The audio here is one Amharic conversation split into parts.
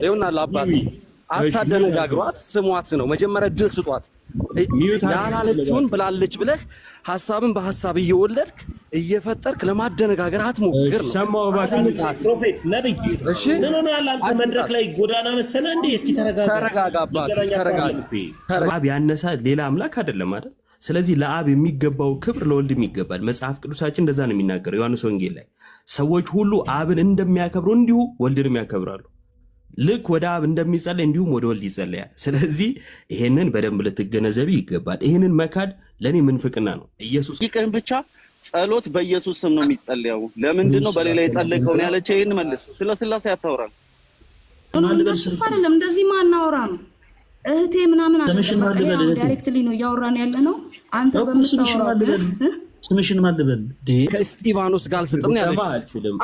ይሁንና ለአባት አታደነጋግሯት፣ ስሟት ነው መጀመሪያ ድል ስጧት። ያላለችውን ብላለች ብለህ ሐሳብን በሐሳብ እየወለድክ እየፈጠርክ ለማደነጋገር አትሞክር። ሰማው ፕሮፌት ነብይ እሺ ምን ሆነ ያለ አንተ መድረክ ላይ ጎዳና መሰለ እንዴ? እስኪ ተረጋጋ። አብ ያነሳ ሌላ አምላክ አይደለም አይደል? ስለዚህ ለአብ የሚገባው ክብር ለወልድም ይገባል። መጽሐፍ ቅዱሳችን እንደዛ ነው የሚናገረው። ዮሐንስ ወንጌል ላይ ሰዎች ሁሉ አብን እንደሚያከብሩ እንዲሁ ወልድንም ያከብራሉ። ልክ ወደ አብ እንደሚጸለይ እንዲሁም ወደ ወልድ ይጸለያል። ስለዚህ ይሄንን በደንብ ልትገነዘቢ ይገባል። ይሄንን መካድ ለኔ ምንፍቅና ነው። ኢየሱስ ይቀን ብቻ ጸሎት በኢየሱስ ስም ነው የሚጸለየው። ለምንድን ነው በሌላ የጸለየው ነው ያለች? ይሄን መልስ። ስለ ስላሴ አታውራም አይደለም? እንደዚህ ማናወራ ነው እህቴ ምናምን አለ። ዳይሬክትሊ ነው እያወራን ያለ ነው። አንተ በምታወራው ስምሽን ማልበል ከእስጢፋኖስ ጋር ስጥም ያለች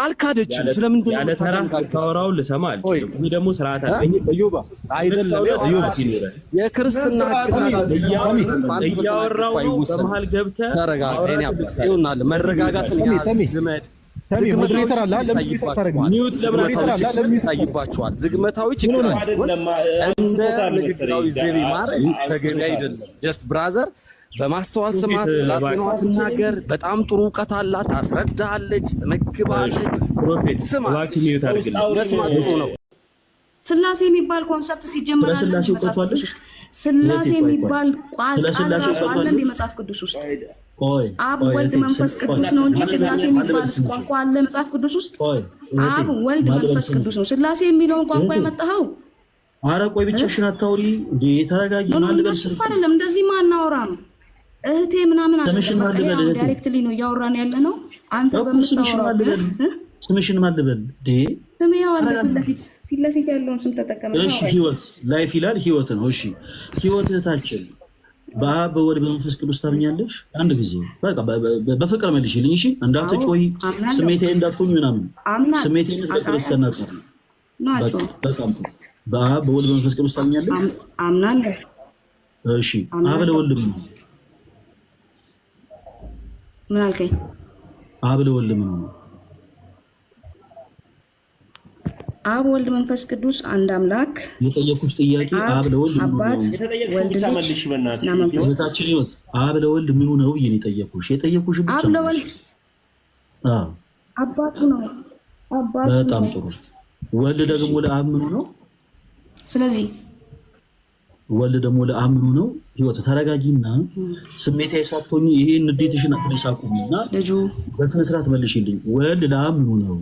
አልካደችም። ስለምንድን ነው ታወራው? ልሰማ አልችልም። ይሄ ደግሞ ስርዓት አዩባ አይደለም። የክርስትና እያወራው ነው። በመሃል ገብተህ ተረጋጋ። እኔ አባት ይሁንና መረጋጋትን ያዝግመት ሞዴሬተር አለ ታይባችኋል። ዝግመታዊ ችግራችሁ እንደ ንግግራዊ ዘይቤ ማድረግ ተገቢ አይደለም። ጀስት ብራዘር በማስተዋል ስማት፣ ላጤናዋ ትናገር። በጣም ጥሩ እውቀት አላት፣ ታስረዳለች፣ ትመግባለች። ፕሮፌት መስማት ጥሩ ነው። ስላሴ የሚባል ኮንሰፕት ሲጀመር ስላሴ የሚባል ቃል አለ መጽሐፍ ቅዱስ ውስጥ። አብ ወልድ መንፈስ ቅዱስ ነው እንጂ ስላሴ የሚባል ቋንቋ አለ መጽሐፍ ቅዱስ ውስጥ? አብ ወልድ መንፈስ ቅዱስ ነው። ስላሴ የሚለውን ቋንቋ የመጣኸው? አረ ቆይ ብቻሽን አታውሪ እንዴ! ተረጋጊ። አይደለም እንደዚህ ማናወራ ነው እህቴ ምናምን አለ። ዳይሬክትሊ ነው እያወራን ያለ ነው። አንተ በምታወራው ስምሽን ማልበል ዴ ስም ያው አለ ፊት ለፊት ያለውን ስም ተጠቀመ። እሺ ህይወት ላይፍ ይላል። ህይወት ነው። እሺ ህይወት እህታችን በአብ በወልድ በመንፈስ ቅዱስ ታምኛለሽ? አንድ ጊዜ በቃ በፍቅር መልሽልኝ። እሺ እንዳትጮይ፣ ስሜቴ እንዳትሆኝ ምናምን። ስሜቴ እንደተከሰና ጻፍ ነው። በጣም በአብ በወልድ በመንፈስ ቅዱስ ታምኛለሽ? አምናለሁ። እሺ አብ ለወልድ ምን አልከኝ? አብ ለወልድ ምን ነው? አብ ወልድ መንፈስ ቅዱስ አንድ አምላክ። የጠየቁሽ ጥያቄ አብ ለወልድ አባት ወልድ ተመልሽ በእናትሽ ወታችን ይወት አብ ለወልድ ምኑ ነው ይሄን የጠየቁሽ? የጠየቁሽ ብቻ አብ ለወልድ አባቱ ነው። አባቱ በጣም ጥሩ። ወልድ ደግሞ ለአብ ምኑ ነው? ስለዚህ ወልድ ደግሞ ለአብ ምኑ ነው? ህይወት ተረጋጊና ስሜታዊ ሳትሆኚ ይሄን ንዴትሽን አጥልሽ አቁሚና ልጁ በስነ ስርዓት መልሽልኝ። ወልድ ለአብ ምኑ ነው?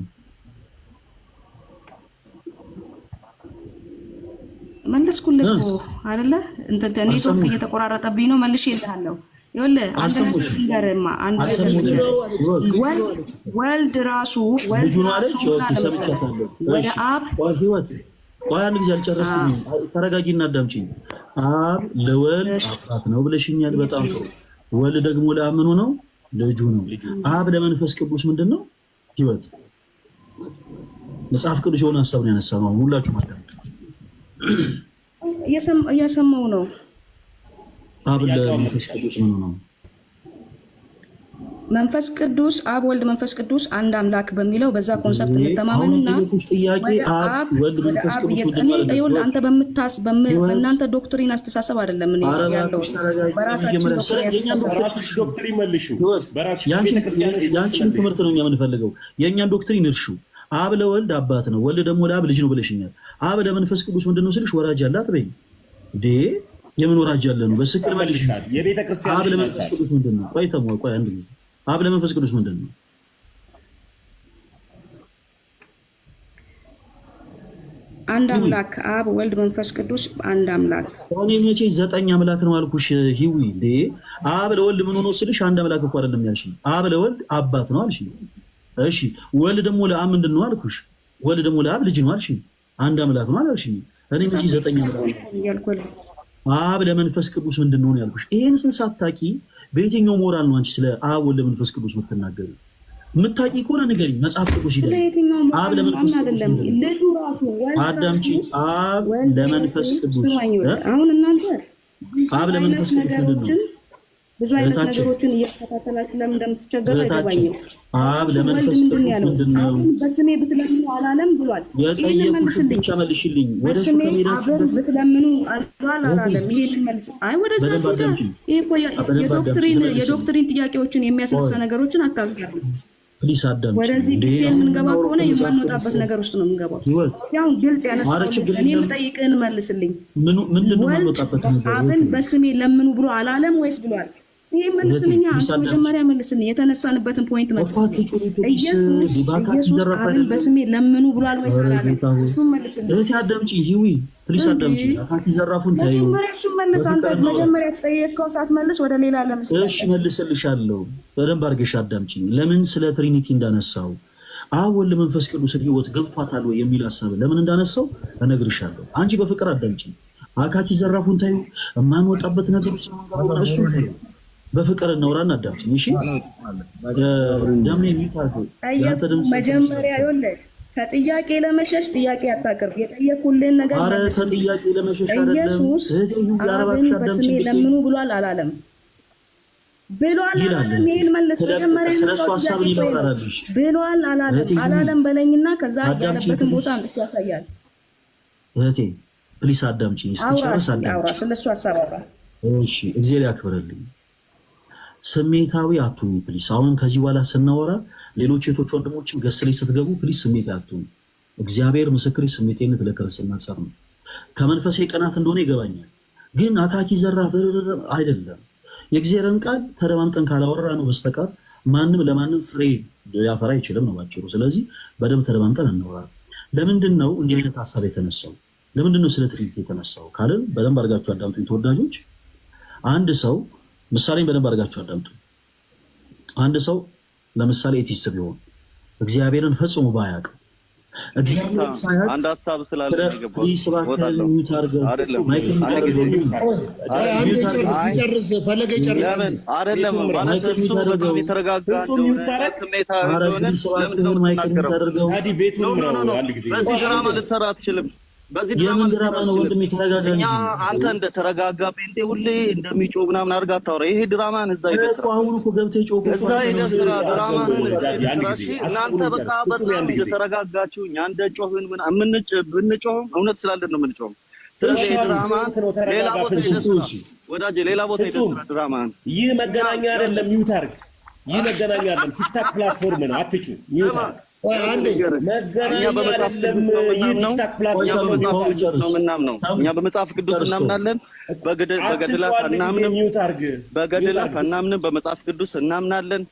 መለስኩልህ እኮ አይደለ? እንትን ኔትወርክ እየተቆራረጠብኝ ነው። መልሼ እልሃለሁ። ይኸውልህ አንድ ነገር ንገርማ፣ አንድ ነገር ወልድ ራሱ ወልድ ወደ አብ ቆይ አንድ ጊዜ አልጨረስኩም። ተረጋጊና አዳምጪኝ። አብ ለወልድ አባት ነው ብለሽኛል። በጣም ጥሩ። ወልድ ደግሞ ለአብ ምኑ ነው? ልጁ ነው። አብ ለመንፈስ ቅዱስ ምንድን ነው? ህይወት መጽሐፍ ቅዱስ የሆነ ሀሳብ ነው ያነሳነው። ሁላችሁም አዳምጡ። እየሰማው ነው። አብ ለመንፈስ ቅዱስ ምኑ ነው? መንፈስ ቅዱስ አብ ወልድ መንፈስ ቅዱስ አንድ አምላክ በሚለው በዛ ኮንሰፕት እንተማመንና ጥያቄ አብ ወልድ መንፈስ ቅዱስ ይኸውልህ አንተ በእናንተ ዶክትሪን አስተሳሰብ አይደለም እኔ ያለው በራሳችን ዶክትሪን መልሹ። ያንቺን ትምህርት ነው የምንፈልገው። የእኛን ዶክትሪን እርሹ። አብ ለወልድ አባት ነው፣ ወልድ ደግሞ ለአብ ልጅ ነው ብለሽኛል። አብ ለመንፈስ ቅዱስ ምንድን ነው ስልሽ ወራጅ አለ አትበይኝ እንዴ! የምን ወራጅ አለ ነው? በስክር መልሽናል። የቤተ ክርስቲያን አብ ለመንፈስ ቅዱስ ምንድን ነው? ቆይ አንድ ጊዜ አብ ለመንፈስ ቅዱስ ምንድን ነው? አንድ አምላክ አብ ወልድ መንፈስ ቅዱስ አንድ አምላክ። እኔ መቼ 9 አምላክ ነው አልኩሽ? ሂዊ እንዴ አብ ለወልድ ምን ሆኖ ስልሽ አንድ አምላክ እኮ አይደለም ያልሽኝ። አብ ለወልድ አባት ነው አልሽኝ። እሺ ወልድ ደግሞ ለአብ ምንድን ነው አልኩሽ? ወልድ ደግሞ ለአብ ልጅ ነው አልሽኝ። አንድ አምላክ ነው አልሽኝ። እኔ መቼ 9 አምላክ አብ ለመንፈስ ቅዱስ ምንድን ነው ያልኩሽ? ይሄን ሳታቂ በየትኛው ሞራል ነው አንቺ ስለ አብ ወልድ ለመንፈስ ቅዱስ የምትናገሪ? የምታቂ ከሆነ ንገሪኝ። መጽሐፍ ቅዱስ ይላል አብ ለመንፈስ ቅዱስ ልጁ ራሱ አዳምጪ። አብ ለመንፈስ ቅዱስ አሁን እናንተ አብ ለመንፈስ ቅዱስ ምንድን ነው? ብዙ አይነት ነገሮችን እየተከታተላችሁ ለምን እንደምትቸገሩ አይገባኝም። አብ ለመንፈስ ቅዱስ ምንድነው? በስሜ ብትለምኑ አላለም ብሏል። ይሄንን መልስልኝ። መልሽልኝ። በስሜ አብን ብትለምኑ አላለም። ይሄንን መልስ። አይ ወደዛ ትዳ ይሄ እኮ የዶክትሪን ጥያቄዎችን የሚያስነሳ ነገሮችን አታንሳሉ። ፕሊስ አዳምጪ። ወደዚህ ዲቴል የምንገባ ከሆነ የማንወጣበት ነገር ውስጥ ነው የምንገባው። ያው ግልጽ ያነሳው እኔ የምጠይቅህን መልስልኝ። ምንድነው የምንወጣበት ነገር? አብን በስሜ ለምኑ ብሎ አላለም ወይስ ብሏል? ይሄ መልስልኛ። መጀመሪያ መልስልኝ። የተነሳንበትን ፖይንት መልስልኝ። ኢየሱስ አብን በስሜ ለምኑ ብሏል ወይስ አላለም? እሱን መልስልኝ። እሺ አዳምጪ። ሂዊ ፕሊስ አዳምጪ። አካቲ ዘራፉን ታዩ። መጀመሪያ ተጠየቀው ሳትመልስ ወደ ሌላ ለምን? እሺ መልስልሻለሁ። በደንብ አድርገሽ አዳምጪኝ። ለምን ስለ ትሪኒቲ እንዳነሳው አብ ወልድ መንፈስ ቅዱስን ህይወት ገብቷታል ወይ የሚል ሐሳብ ለምን እንዳነሳው እነግርሻለሁ። አንቺ በፍቅር አዳምጪኝ። አካቲ ዘራፉን ታዩ። የማንወጣበት ነገር ውስጥ ነው እሱ ታዩ። በፍቅር እናውራና አዳምጪኝ። እሺ ደምኔ የሚታርኩ መጀመሪያ ይኸውልህ ከጥያቄ ለመሸሽ ጥያቄ አታቅርብ። የጠየቁልን ነገር ማለት ከጥያቄ ለመሸሽ አይደለም። ኢየሱስ አብን በስሜ ለምኑ ብሏል አላለም? ብሏል አላለም? ይሄን መልስ። መጀመሪያ ስለሱ ሐሳብ ይላራልሽ። ብሏል አላለም በለኝና ከዛ ያለበትን ቦታ እንድት ያሳያል። እህቴ ፕሊስ አዳምጪኝ። እስኪጨርስ አዳምጪኝ። ስለሱ ሐሳብ አውራ። እሺ እግዚአብሔር ያክብርልኝ። ስሜታዊ አትሁኝ ፕሊስ። አሁን ከዚህ በኋላ ስናወራ ሌሎች እህቶች ወንድሞችም ገስ ላይ ስትገቡ ፕሊስ ስሜት አትሁኝ። እግዚአብሔር ምስክሬ ስሜቴነት ለክርስትና ጸር ነው። ከመንፈሳዊ ቀናት እንደሆነ ይገባኛል። ግን አካኪ ዘራፍ አይደለም። የእግዚአብሔርን ቃል ተደማምጠን ካላወራ ነው በስተቀር ማንም ለማንም ፍሬ ሊያፈራ አይችልም ነው ባጭሩ። ስለዚህ በደንብ ተደማምጠን እናወራ። ለምንድን ነው እንዲህ አይነት ሐሳብ የተነሳው? ለምንድን ነው ስለ ትሪኒቲ የተነሳው ካልን በደንብ አድርጋችሁ አዳምጡኝ ተወዳጆች። አንድ ሰው ምሳሌን በደንብ አድርጋችሁ አዳምጡ። አንድ ሰው ለምሳሌ ኤቲስት ቢሆን እግዚአብሔርን ፈጽሞ ባያውቅም እግዚአብሔር ሳያውቅ አንድ ሐሳብ ስላለ ይገባል። በዚህ ድራማ ነው ወንድም የተረጋጋ እንጂ አንተ እንደ ተረጋጋ ጴንጤ ሁሌ እንደሚጮህ ምናምን አድርጋ አታውራ። ይሄ ድራማን እዛ ይደስራ። አሁን እኮ ገብተህ ጮህ እዛ ይደስራ ድራማን እናንተ በቃ በጣም እየተረጋጋችሁ እኛ እንደ ጮህን ምን ብንጮህም እውነት ስላለን ነው የምንጮህ። ስለዚህ ድራማ ሌላ ቦታ ይደስራ ወዳጄ፣ ሌላ ቦታ ይደስራ ድራማን። ይህ መገናኛ አይደለም፣ ሚውት አድርግ። ይህ መገናኛ አይደለም፣ ቲክታክ ፕላትፎርም ነው። አትጩ፣ ሚውት አድርግ። እኛ በመጽሐፍ ቅዱስ እናምናለን። በገድላት እናምንም፣ በገድላት እናምንም፣ በመጽሐፍ ቅዱስ እናምናለን።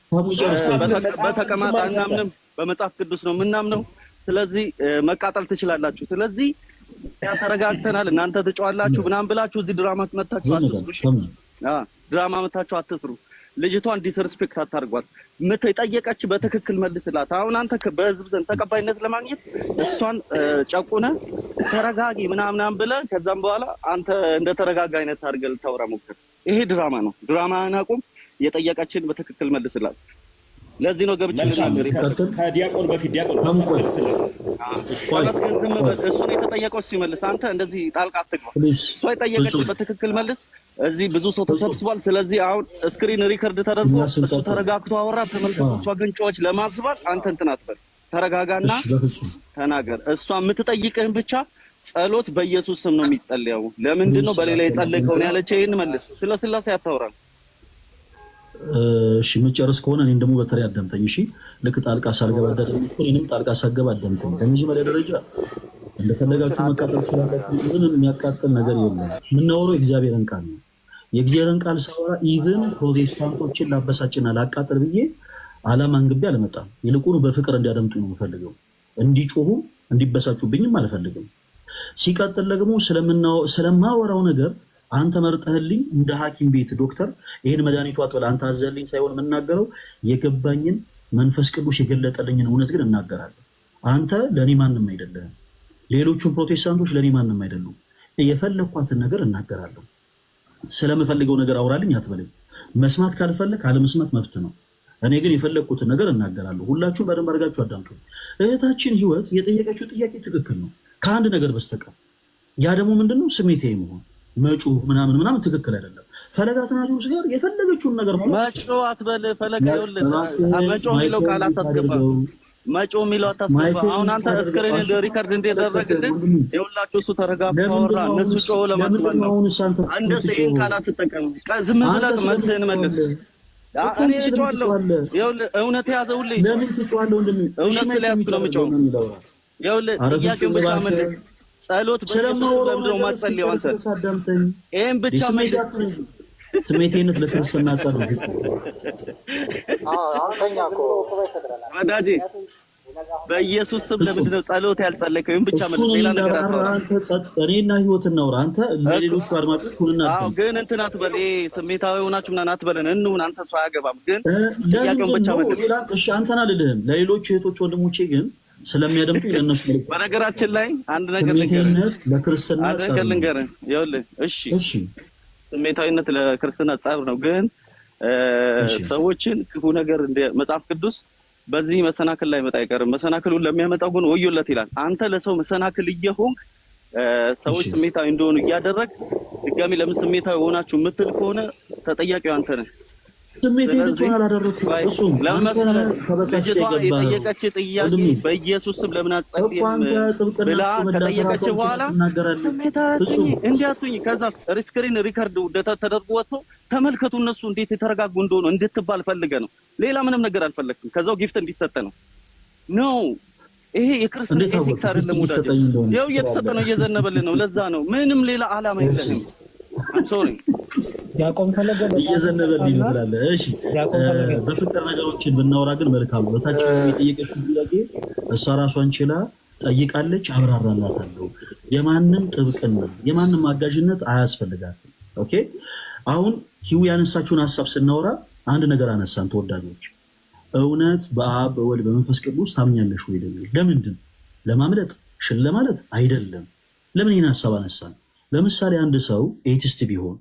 በተቀማጣ እናምንም፣ በመጽሐፍ ቅዱስ ነው የምናምነው። ስለዚህ መቃጠል ትችላላችሁ። ስለዚህ ተረጋግተናል። እናንተ ትጫዋላችሁ ምናምን ብላችሁ እዚህ ድራማ መታችሁ አትስሩ። ድራማ መታችሁ አትስሩ። ልጅቷን ዲስሪስፔክት አታርጓት። የጠየቀች በትክክል መልስላት። አሁን አንተ በህዝብ ዘንድ ተቀባይነት ለማግኘት እሷን ጨቁነ ተረጋጊ ምናምናም ብለህ ከዛም በኋላ አንተ እንደ ተረጋጋ አይነት አድርገህ ልታወራ ሞክር። ይሄ ድራማ ነው። ድራማህን አቁም። የጠየቀችን በትክክል መልስላት። ለዚህ ነው ገብቼ ልናገር። ከዲያቆን በፊት ዲያቆን እሱን የተጠየቀው ሲመልስ አንተ እንደዚህ ጣልቃ አትግባ። እሷ የጠየቀችን በትክክል መልስ። እዚህ ብዙ ሰው ተሰብስቧል። ስለዚህ አሁን ስክሪን ሪከርድ ተደርጎ እሱ ተረጋግቶ አወራ፣ ተመልከቱ። እሷ ግን ጮኸች ለማስባል አንተ እንትን አትበል፣ ተረጋጋና ተናገር። እሷ የምትጠይቅህን ብቻ ጸሎት በኢየሱስ ስም ነው የሚጸልየው። ለምንድን ነው በሌላ የጸለይከው ነው ያለች? ይሄን መልስ። ስለ ስላሴ አታወራም። እሺ የምጨርስ ከሆነ እኔን ደግሞ በተለይ አዳምጠኝ። እሺ ልክ ጣልቃ ሳልገባ እኔንም ጣልቃ ሳልገባ አዳምጠኝ። በመጀመሪያ ደረጃ እንደፈለጋችሁ መቃጠል ትችላላችሁ። ምንም የሚያቃጥል ነገር የለም። የምናወራው የእግዚአብሔርን ቃል ነው። የእግዚአብሔርን ቃል ሳወራ ኢቭን ፕሮቴስታንቶችን ላበሳጭና ላቃጥል ብዬ ዓላማ አንግቤ አልመጣም። ይልቁኑ በፍቅር እንዲያደምጡ ነው የምፈልገው። እንዲጮሁ እንዲበሳጩብኝም አልፈልግም። ሲቀጥል ደግሞ ስለማወራው ነገር አንተ መርጠህልኝ እንደ ሐኪም ቤት ዶክተር ይሄን መድኃኒቱ አጥበል አንተ አዘልኝ ሳይሆን የምናገረው የገባኝን መንፈስ ቅዱስ የገለጠልኝን እውነት ግን እናገራለሁ። አንተ ለእኔ ማንም አይደለም። ሌሎቹም ፕሮቴስታንቶች ለእኔ ማንም አይደሉም። የፈለኳትን ነገር እናገራለሁ። ስለምፈልገው ነገር አውራልኝ አትበለኝ። መስማት ካልፈለግ አለመስማት መብት ነው። እኔ ግን የፈለግኩትን ነገር እናገራለሁ። ሁላችሁም በደንብ አድርጋችሁ አዳምጡ። እህታችን ህይወት የጠየቀችው ጥያቄ ትክክል ነው ከአንድ ነገር በስተቀር። ያ ደግሞ ምንድነው? ስሜታዊ መሆን፣ መጮህ ምናምን ትክክል አይደለም። ፈለገ አትናቴዎስ ጋር የፈለገችውን ነገር ማለት መጮ አትበል። ፈለገ ይኸውልህ መጮ የሚለው ቃል አታስገባ። መጮ የሚለው አታስገባ። አሁን አንተ እስክሪን ሪከርድ እንደደረግልን ይኸውላችሁ እሱ ተረጋግቶ አወራ። እነሱ ጮ ለማጥፋት ነው። አንደስ ይሄን ቃል አትጠቀም። ዝም ብለህ መልስህን መልስ። እኔ እጮሃለሁ። ይኸውልህ እውነት ያዘውልኝ። ለምን ትጮሃለህ? እውነት ስለያዝኩ ነው የምጮኸው። ይኸውልህ ጥያቄውን ብቻ መልስ። ጸሎት በኢየሱስ ለምንድን ነው የማትጸልየው አንተ? ይሄን ብቻ መልስ። ስሜቴነት ለክርስትና ጸሎት ወዳጄ በኢየሱስ ስም ለምንድን ነው ጸሎት ያልጸለይከው? ይሄን ብቻ መልስ። ሌላ ነገር አታወራ። እኔና ህይወት እናውራ። አንተ ለሌሎቹ አድማጮች ሁንና ግን እንትን አትበል። ስሜታዊ ሆናችሁ ምናምን አትበለን። እንሁን አንተ ሰው አያገባም። ግን ጥያቄውን ብቻ መልስ። እሺ አንተን አልልህም። ለሌሎቹ እህቶች ወንድሞቼ ግን ስለሚያደምጡ ለነሱ በነገራችን ላይ አንድ ነገር ለክርስትና ልንገርህ። ይኸውልህ እሺ ስሜታዊነት ለክርስትና ጸብ ነው። ግን ሰዎችን ክፉ ነገር እንደ መጽሐፍ ቅዱስ በዚህ መሰናክል ላይ መጣ አይቀርም፣ መሰናክሉን ለሚያመጣው ግን ወዮለት ይላል። አንተ ለሰው መሰናክል እየሆንክ ሰዎች ስሜታዊ እንደሆኑ እያደረግ ድጋሚ ለምን ስሜታዊ ሆናችሁ የምትል ከሆነ ተጠያቂው አንተ ነህ። ስሜታዊ አላደረኩም። እሱም ልጅቷ የጠየቀች ጥያቄ በኢየሱስ ስም ለምን አትጸልይም ብላ ከጠየቀች በኋላ እንዲያቱኝ ከዛ ስክሪን ሪከርድ ተደርጎ ወጥቶ ተመልከቱ እነሱ እንዴት የተረጋጉ እንደሆኑ እንድትባል ፈልገ ነው። ሌላ ምንም ነገር አልፈለግም። ከዛው ጊፍት እንዲሰጥ ነው። ኖ ይሄ የክርስትና ኤቲክስ አይደለም። ወዳጅ ይኸው እየተሰጠ ነው፣ እየዘነበልን ነው። ለዛ ነው ምንም ሌላ ዓላማ የለንም። ሶሪ ያቆም ፈለገ እየዘነበልኝ ይላል። እሺ በፍቅር ነገሮችን ብናወራ ግን መልካም ነው። ታች የጠየቀችው ጥያቄ እሷ ራሷን ችላ ጠይቃለች፣ አብራራላታለሁ። የማንም ጥብቅና የማንም አጋዥነት አያስፈልጋትም። ኦኬ አሁን ሂው ያነሳችውን ሐሳብ ስናወራ አንድ ነገር አነሳን ተወዳጆች። እውነት በአብ በወልድ በመንፈስ ቅዱስ ታምኛለሽ ወይ? ለምንድን ለማምለጥ ሽል ለማለት አይደለም። ለምን ይህን ሐሳብ አነሳን? ለምሳሌ አንድ ሰው ኤቲስት ቢሆን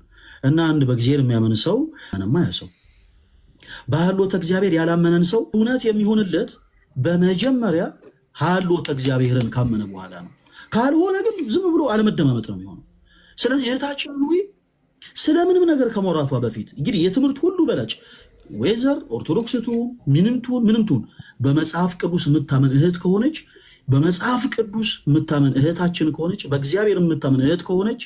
እና አንድ በእግዚአብሔር የሚያምን ሰው አንማ ያ ሰው በሐልዎተ እግዚአብሔር ያላመነን ሰው እውነት የሚሆንለት በመጀመሪያ ሐልዎተ እግዚአብሔርን ካመነ በኋላ ነው። ካልሆነ ግን ዝም ብሎ አለመደማመጥ ነው የሚሆነው። ስለዚህ እህታችን ሉዊ ስለምንም ነገር ከመውራቷ በፊት እንግዲህ የትምህርት ሁሉ በላጭ ወይዘር ኦርቶዶክስ ትሁን ምንም ትሁን በመጽሐፍ ቅዱስ የምታመን እህት ከሆነች በመጽሐፍ ቅዱስ የምታመን እህታችን ከሆነች በእግዚአብሔር የምታመን እህት ከሆነች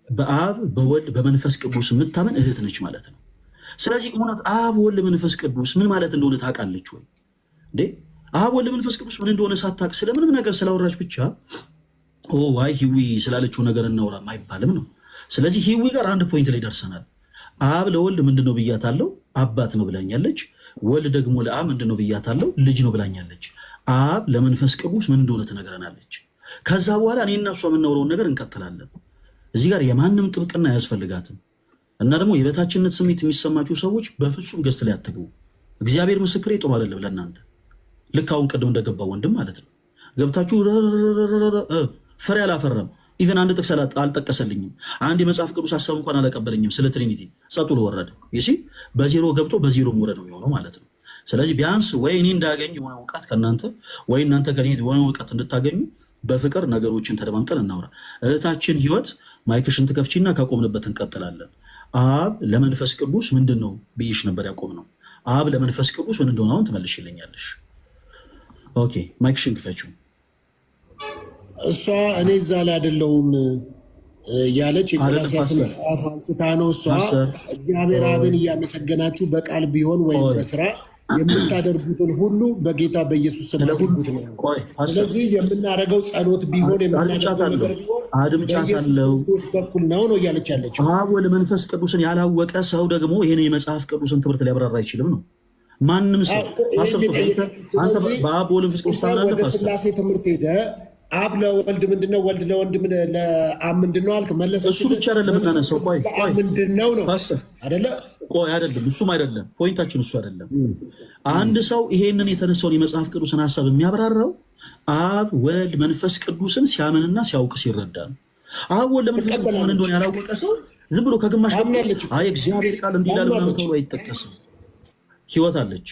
በአብ በወልድ በመንፈስ ቅዱስ የምታመን እህት ነች ማለት ነው። ስለዚህ እውነት አብ ወልድ መንፈስ ቅዱስ ምን ማለት እንደሆነ ታውቃለች ወይ እንዴ? አብ ወልድ መንፈስ ቅዱስ ምን እንደሆነ ሳታውቅ ስለምንም ነገር ስላወራች ብቻ ዋይ ሂዊ ስላለችው ነገር እናውራ አይባልም ነው። ስለዚህ ሂዊ ጋር አንድ ፖይንት ላይ ደርሰናል። አብ ለወልድ ምንድነው ብያታለሁ? አባት ነው ብላኛለች። ወልድ ደግሞ ለአብ ምንድነው ብያታለሁ? ልጅ ነው ብላኛለች። አብ ለመንፈስ ቅዱስ ምን እንደሆነ ትነግረናለች። ከዛ በኋላ እኔና እሷ የምናወራውን ነገር እንቀጥላለን። እዚህ ጋር የማንም ጥብቅና አያስፈልጋትም። እና ደግሞ የበታችነት ስሜት የሚሰማችሁ ሰዎች በፍጹም ገስ ላይ አትግቡ። እግዚአብሔር ምስክሬ ጥሩ አይደለም ለእናንተ። ልክ አሁን ቅድም እንደገባ ወንድም ማለት ነው ገብታችሁ ፍሬ አላፈረም። ኢቨን አንድ ጥቅስ አልጠቀሰልኝም። አንድ የመጽሐፍ ቅዱስ ሀሳብ እንኳን አላቀበለኝም ስለ ትሪኒቲ። ጸጡ ለወረደ ይሲ በዜሮ ገብቶ በዜሮ መውረድ ነው የሚሆነው ማለት ነው። ስለዚህ ቢያንስ ወይ እኔ እንዳገኝ የሆነ እውቀት ከእናንተ ወይ እናንተ ከኔ የሆነ እውቀት እንድታገኙ በፍቅር ነገሮችን ተደማምጠን እናውራ። እህታችን ህይወት ማይክሽን ትከፍቺና ካቆምንበት እንቀጥላለን። አብ ለመንፈስ ቅዱስ ምንድን ነው ብዬሽ ነበር ያቆምነው። አብ ለመንፈስ ቅዱስ ምን እንደሆነ አሁን ትመልሽልኛለሽ። ኦኬ ማይክሽን ክፈቺው። እሷ እኔ እዛ ላይ አይደለሁም ያለች የቆላስይስ መጽሐፍ አንስታ ነው። እሷ እግዚአብሔር አብን እያመሰገናችሁ በቃል ቢሆን ወይም በስራ የምታደርጉትን ሁሉ በጌታ በኢየሱስ ስም አድርጉት ነው። ስለዚህ የምናደርገው ጸሎት ቢሆን የምናደርገው ነገር ቢሆን በኢየሱስ ክርስቶስ በኩል ነው እያለች ያለችው። አብ ወልድ መንፈስ ቅዱስን ያላወቀ ሰው ደግሞ ይህን የመጽሐፍ ቅዱስን ትምህርት ሊያብራራ አይችልም ነው። ማንም ሰው አንተ በአብ ወልድ መንፈስ ቅዱስ ወደ ስላሴ ትምህርት ሄደ አብ ለወልድ ምንድነው? ወልድ ለወልድ ለአብ ምንድነው አልክ? መለሰች። እሱ ብቻ አይደለም እናነሳው። ቆይ ምንድነው ነው አይደለ? ቆይ አይደለም፣ እሱም አይደለም ፖይንታችን፣ እሱ አይደለም። አንድ ሰው ይሄንን የተነሳውን የመጽሐፍ ቅዱስን ሐሳብ የሚያብራራው አብ ወልድ መንፈስ ቅዱስን ሲያምንና ሲያውቅ ሲረዳ ነው። አብ ወልድ መንፈስ ቅዱስ ምን እንደሆነ ያላወቀ ሰው ዝም ብሎ ከግማሽ አይ እግዚአብሔር ቃል እንዲላል ምናምን ተብሎ አይጠቀስም። ህይወት አለች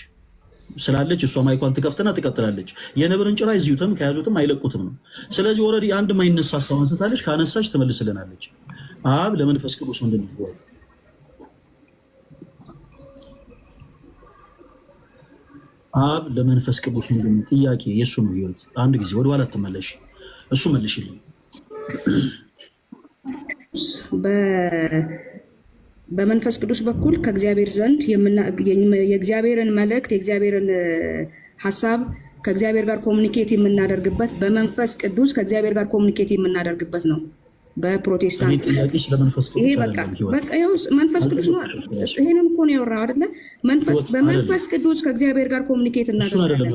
ስላለች እሷ ማይኳን ትከፍትና ትቀጥላለች። የነብርን ጭራ ይዙትም ከያዙትም አይለቁትም ነው። ስለዚህ ኦልሬዲ አንድ ማይነሳ ሐሳብ አንስታለች። ካነሳች ትመልስልናለች። አብ ለመንፈስ ቅዱስ ምንድነው? አብ ለመንፈስ ቅዱስ ምንድን ነው? ጥያቄ የእሱ ነው። ህይወት አንድ ጊዜ ወደኋላ ትመለሽ፣ እሱ መልሽልኝ። በመንፈስ ቅዱስ በኩል ከእግዚአብሔር ዘንድ የእግዚአብሔርን መልእክት የእግዚአብሔርን ሀሳብ ከእግዚአብሔር ጋር ኮሚኒኬት የምናደርግበት በመንፈስ ቅዱስ ከእግዚአብሔር ጋር ኮሚኒኬት የምናደርግበት ነው። በፕሮቴስታንት ይሄ በቃ መንፈስ ቅዱስ ነው። ይሄንን እኮ ነው ያወራው አይደለ? በመንፈስ ቅዱስ ከእግዚአብሔር ጋር ኮሚኒኬት እናደርጋለን።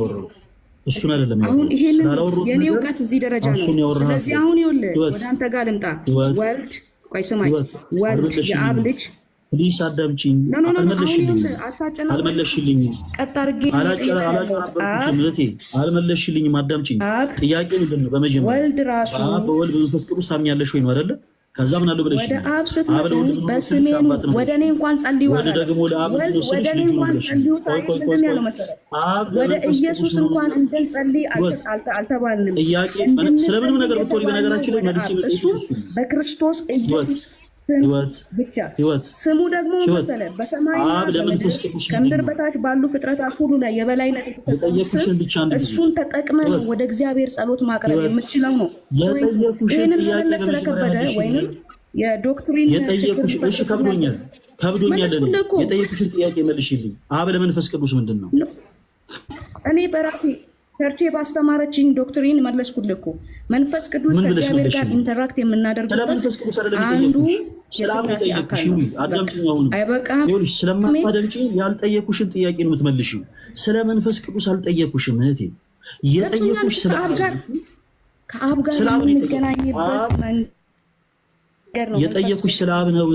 እሱን አይደለም አሁን ይሄንን የኔ እውቀት እዚህ ደረጃ ነው። ስለዚህ አሁን ይኸውልህ ወደ አንተ ጋር ልምጣ። ወልድ ቆይ ስማኝ፣ ወልድ የአብ ልጅ ፕሊስ አዳምጪኝ። አልመለሽልኝም። ቀጥ አድርጌ አልመለሽልኝም። አዳምጪኝ። ጥያቄ ምንድን ነው? በመጀመሪያ ወልድ ራሱ በወልድ በመንፈስ ቅዱስ ታምኛለሽ ወይ ነው አይደለ? ከዛ ምን አለው ብለሽ ወደ አብ ስትመጡ በስሜ ወደ እኔ እንኳን ጸልዩ አለ። ወደ እኔ እንኳን ጸልዩ ሳይል ምንድን ያለው መሰለህ? ወደ ኢየሱስ እንኳን እንድንጸልይ አልተባልንም። ስለምንም ነገር ብትወሪ በነገራችን ላይ መልስ በክርስቶስ ኢየሱስ ብቻ ስሙ ደግሞ መሰለ በሰማይና ከምድር በታች ባሉ ፍጥረታት ሁሉ ላይ የበላይነት እሱን ተጠቅመህ ወደ እግዚአብሔር ጸሎት ማቅረብ የምትችለው ነው። ይህንን መመለስ ስለከበደ ወይም የዶክትሪን ከብዶኛል። የጠየኩሽን ጥያቄ መልሽልኝ። አብ ለመንፈስ ቅዱስ ምንድን ነው? እኔ በራሴ ቸርቼ ባስተማረችኝ ዶክትሪን መለስኩልህ እኮ። መንፈስ ቅዱስ ከእግዚአብሔር ጋር ኢንተራክት የምናደርግበት አንዱ የሥላሴ አካል ነው። አይበቃም። ስለማታደምጪኝ ያልጠየኩሽን ጥያቄ ነው የምትመልሺው። ስለ መንፈስ ቅዱስ አልጠየኩሽም እህቴ። የጠየኩሽ ስለ ከአብ ጋር የምንገናኝበት መንገድ ነው። የጠየኩሽ ስለ አብ ነው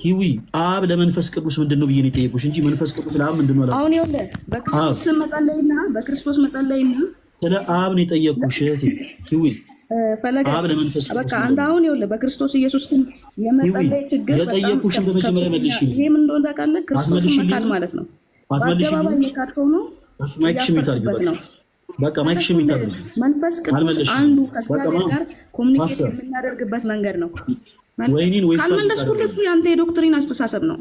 ሂዊ። አብ ለመንፈስ ቅዱስ ምንድን ነው ብዬ ነው የጠየኩሽ እንጂ መንፈስ ቅዱስ ለአብ ምንድን ነው? አሁን ይኸውልህ በክርስቶስ መጸለይና ስለ አብ ነው የጠየኩሽ እህቴ ሂዊ። ፈለገ በቃ አንተ አሁን ይኸውልህ በክርስቶስ ኢየሱስ ስም የመጸለይ ችግር የጠየኩሽን በመጀመሪያ መልሽልኝ። ይሄ ምን እንደሆነ ታውቃለህ? ክርስቶስን መካድ ማለት ነው። በአደባባይ የካድከው ነው። ማይክሽን የሚታርግበት በቃ ማይክሽን የሚታርግ መንፈስ ቅዱስ አንዱ ከእግዚአብሔር ጋር ኮሚኒኬት የምናደርግበት መንገድ ነው። ካልመለስኩልህ የአንተ የዶክትሪን አስተሳሰብ ነው።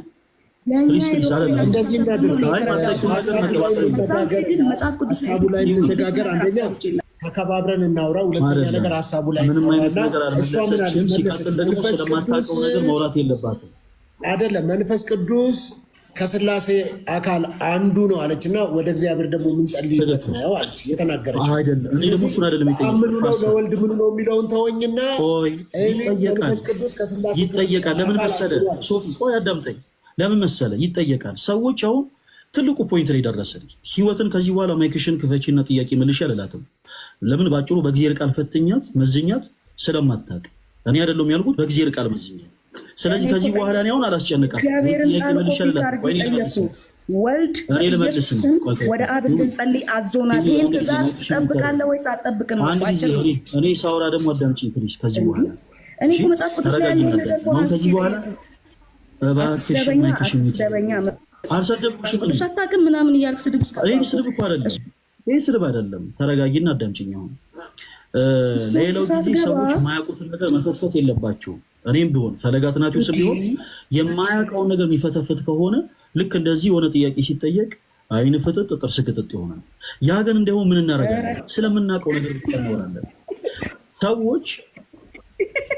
መጽሐፍ ቅዱስ ሀሳቡ ላይ እንነጋገር። አንደኛ ተከባብረን እናውራ። ሁለተኛ ነገር ሀሳቡ ላይ እሷ ምን አለች መለሰች። አይደለም መንፈስ ቅዱስ ከስላሴ አካል አንዱ ነው አለች እና ወደ እግዚአብሔር ደግሞ የምንጸልይበት ነው አለች የተናገረች። ምኑ ነው ለወልድ ምኑ ነው የሚለውን ተወኝና መንፈስ ቅዱስ ከስላሴ ይጠየቃል። ለምን መሰለ ሶፊ፣ ቆይ አዳምጠኝ። ለምን መሰለ ይጠየቃል። ሰዎች አሁን ትልቁ ፖይንት ላይ ደረስን። ህይወትን ከዚህ በኋላ ማይክሽን ክፈቺና ጥያቄ መልሽ አልላትም። ለምን ባጭሩ በእግዚአብሔር ቃል ፈትኛት መዝኛት ስለማታውቅ እኔ አይደለም ያልኩት በእግዚአብሔር ቃል መዝኛት። ስለዚህ ከዚህ በኋላ እኔ አሁን አላስጨንቃት። ጥያቄ መልሽ አልላትም። ወልድ ኢየሱስን ወደ አብ እንድንጸልይ አዞናል። ይህን ትእዛዝ ትጠብቃለህ ወይስ አትጠብቅም? እኔ ሳውራ ደግሞ አዳምጪኝ ፕሊዝ። ከዚህ በኋላ እኔ እኮ መጽሐፍ ቅዱስ ላይ ያለው ነገር ከዚህ በኋላ አልሰደብኩሽም አታውቅም ምናምን እያልክ ስድብ ውስጥ ስድብ እኮ አይደለም ይህ ስድብ አይደለም። ተረጋጊና አዳምጪኝ። አሁን ሌላው ጊዜ ሰዎች የማያውቁትን ነገር መፈትፈት የለባቸውም። እኔም ቢሆን ፈለጋት ናቸው ቢሆን የማያውቀውን ነገር የሚፈተፍት ከሆነ ልክ እንደዚህ የሆነ ጥያቄ ሲጠየቅ አይን ፍጥጥ ጥርስ ግጥጥ ይሆናል። ያ ግን እንደው ምን እናደርጋለን? ስለምናውቀው ነገር ብቻ እናወራለን። ሰዎች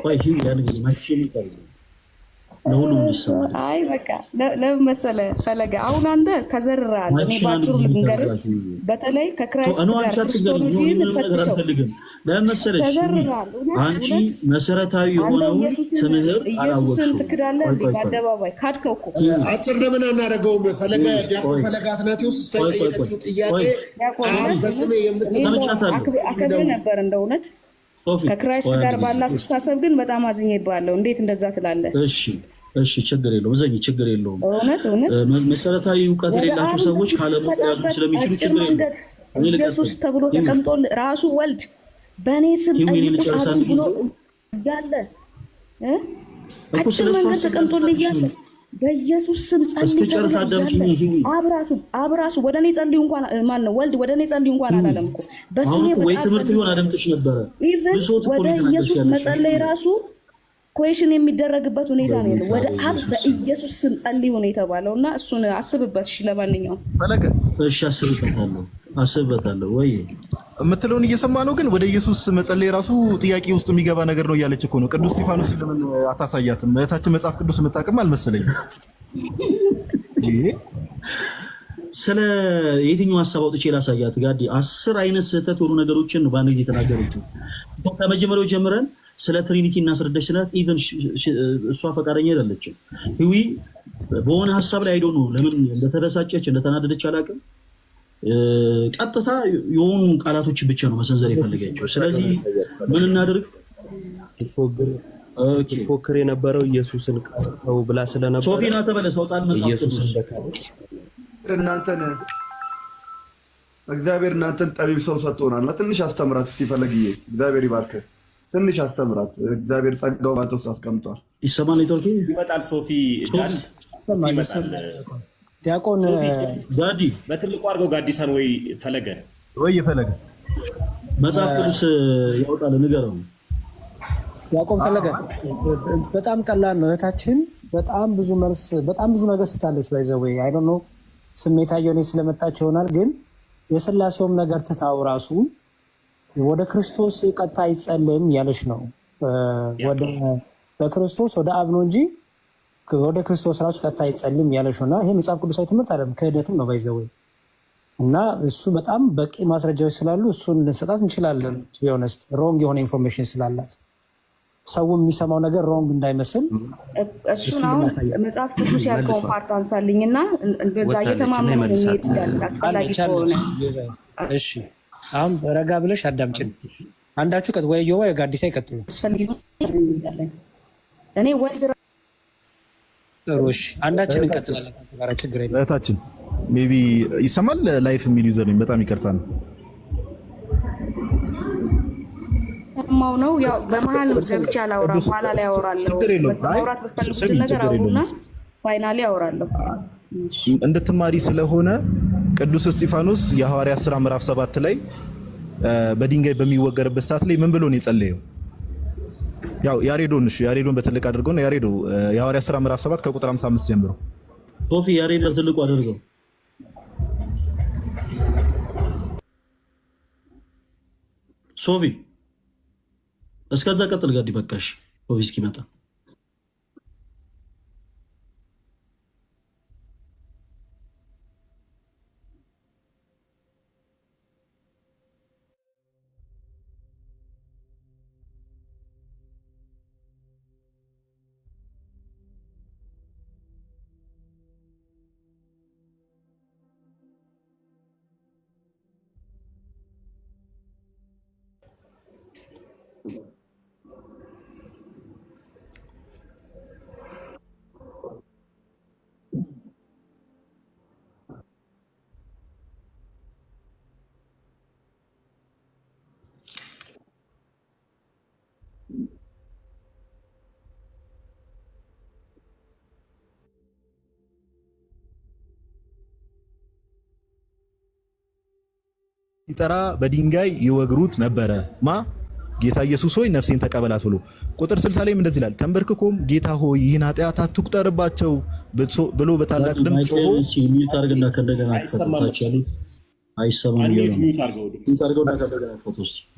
ቆይ ያን ጊዜ ማሽን ይታያል ለሁሉም እንዲሰማ። አይ በቃ ለምን መሰለህ ፈለገ አሁን አንተ ተዘርራል። እኔ ባጭሩ ልንገርህ፣ በተለይ ከክራይስት ጋር ክርስቶሎጂን ተፈትሸው ለምን መሰለሽ አንቺ መሰረታዊ የሆነው ትምህርት አላወቅሽም። ትክዳለህ እንዴ? በአደባባይ ካድከው እኮ። አጭር ለምን አናደርገውም? ፈለገ ዲያቆን ፈለገ አትናቴዎስ እሷ የጠየቀችው ጥያቄ በስሜ የምትጠይቀው አከብር ነበር እንደ እውነት ከክራይስት ጋር ባለ አስተሳሰብ ግን በጣም አዝኜብሃለሁ። እንዴት እንደዛ ትላለህ? እሺ ችግር የለውም ዘኝ ችግር የለውም። እውነት መሰረታዊ እውቀት የሌላቸው ሰዎች ካለማወቅ ያዙ ስለሚችሉ ችግር የለውም። ኢየሱስ ተብሎ ተቀምጦ ራሱ ወልድ በእኔ ስም ጠይቁ ብሎ እያለ አጭር መንገድ ተቀምጦልህ እያለ በኢየሱስ ስም ጸልይ አብራሱ ወደ እኔ ጸልዩ እንኳን ማን ነው ወልድ ወደ እኔ ጸልዩ እንኳን አላለም እኮ በስሜ ወይ ትምህርት ቢሆን አደምጥሽ ነበረ። ወደ ኢየሱስ መጸለይ ራሱ ኩዌሽን የሚደረግበት ሁኔታ ነው ያለው። ወደ አብ በኢየሱስ ስም ጸልዩ ነው የተባለው እና እሱን አስብበት። እሺ ለማንኛውም ፈለገ እሺ አስብበታለሁ። አስብበታለሁ ወይ የምትለውን እየሰማ ነው። ግን ወደ ኢየሱስ መጸለይ ራሱ ጥያቄ ውስጥ የሚገባ ነገር ነው እያለች እኮ ነው። ቅዱስ እስጢፋኖስ ለምን አታሳያትም? እህታችን መጽሐፍ ቅዱስ የምታውቅም አልመሰለኝም። ስለ የትኛው ሀሳብ አውጥቼ ላሳያት? ጋዲ 10 አይነት ስህተት የሆኑ ነገሮችን ነው በአንድ ጊዜ ተናገረችው። ከመጀመሪያው ጀምረን ስለ ትሪኒቲ እናስረዳች ስላት ኢቨን እሷ ፈቃደኛ አይደለችም። ህዊ በሆነ ሀሳብ ላይ አይደው ነው ለምን እንደተበሳጨች እንደተናደደች አላውቅም። ቀጥታ የሆኑ ቃላቶች ብቻ ነው መሰንዘር የፈለገችው። ስለዚህ ምን እናድርግ? ፎክር የነበረው ኢየሱስን ቀርተው ብላ ስለነበር ሶፊና ተበለ ተውጣል መጽሐፍ ኢየሱስን ደካለ እናንተን እግዚአብሔር እናንተን ጠቢብ ሰው ሰጥቶናል። ትንሽ አስተምራት እስቲ ፈለግዬ፣ እግዚአብሔር ይባርክ። ትንሽ አስተምራት። እግዚአብሔር ጸጋው ባንተ ውስጥ አስቀምጧል። ይሰማል። ኔትወርክ ይመጣል። ሶፊ ዳድ ይመጣል። ዲያቆን ጋዲ በትልቁ አድርገው ጋዲሳን ወይ ፈለገ ወይ የፈለገ መጽሐፍ ቅዱስ ያወጣል ንገረው። ዲያቆን ፈለገ በጣም ቀላል ነው። እህታችን በጣም ብዙ መልስ በጣም ብዙ ነገር ስታለች። ባይዘው አይ ዶንት ኖ ስሜታየው ነው ስለመጣች ይሆናል። ግን የሥላሴውም ነገር ትታው ራሱ ወደ ክርስቶስ ቀጥታ አይጸልም ያለሽ ነው። ወደ በክርስቶስ ወደ አብ ነው እንጂ ወደ ክርስቶስ ራሱ ቀጥታ አይጸልም ያለሽ ነው። ይሄ መጽሐፍ ቅዱሳዊ ትምህርት አይደለም፣ ክህደትም ነው ባይዘው። እና እሱ በጣም በቂ ማስረጃዎች ስላሉ እሱን ልንሰጣት እንችላለን። ቱ ቢ ኦነስት ሮንግ የሆነ ኢንፎርሜሽን ስላላት ሰው የሚሰማው ነገር ሮንግ እንዳይመስል እሱን አሁን መጽሐፍ ቅዱስ ያልከውን ፓርት አንሳልኝና በዛ እየተማመነ የሚሄድ አስፈላጊ ከሆነ እሺ። አሁን ረጋ ብለሽ አዳምጪን። አንዳችሁ ቀጥ ወይ ዮባ ጋዲሳ ይቀጥሉ። አስፈልጊ ነው እኔ ወልድ ጥሩሽ አንዳችን እንቀጥላለን። ጋራ ችግር የለም። እህታችን ሜቢ ይሰማል። ላይፍ የሚል ዩዘር ነኝ። በጣም ይቅርታ ነው ማው ነው ያው በመሃል ገብቻ አላወራ በኋላ ላይ አወራለሁ። ማውራት በፈልጉት ነገር አውሩና ፋይናሊ አወራለሁ። እንድትማሪ ስለሆነ ቅዱስ እስጢፋኖስ የሐዋርያት ሥራ ምዕራፍ 7 ላይ በድንጋይ በሚወገርበት ሰዓት ላይ ምን ብሎ ነው የጸለየው? ያው ያሬዶን በትልቅ አድርገው ነው ያሬዶ የሐዋርያት ሥራ ምዕራፍ 7 ከቁጥር 55 ጀምሮ ሶፊ ያሬድ በትልቁ አድርገው ሶፊ እስከዛ ቀጥል ጋዲ በቃሽ። ሶፊ እስኪመጣ ሲጠራ በድንጋይ ይወግሩት ነበረ። ማ ጌታ ኢየሱስ ሆይ ነፍሴን ተቀበላት ብሎ ቁጥር 60 ላይ እንደዚህ ይላል። ተንበርክኮም ጌታ ሆይ ይህን ኃጢአት አትቁጠርባቸው ብሎ በታላቅ ድምፅ ጮሆ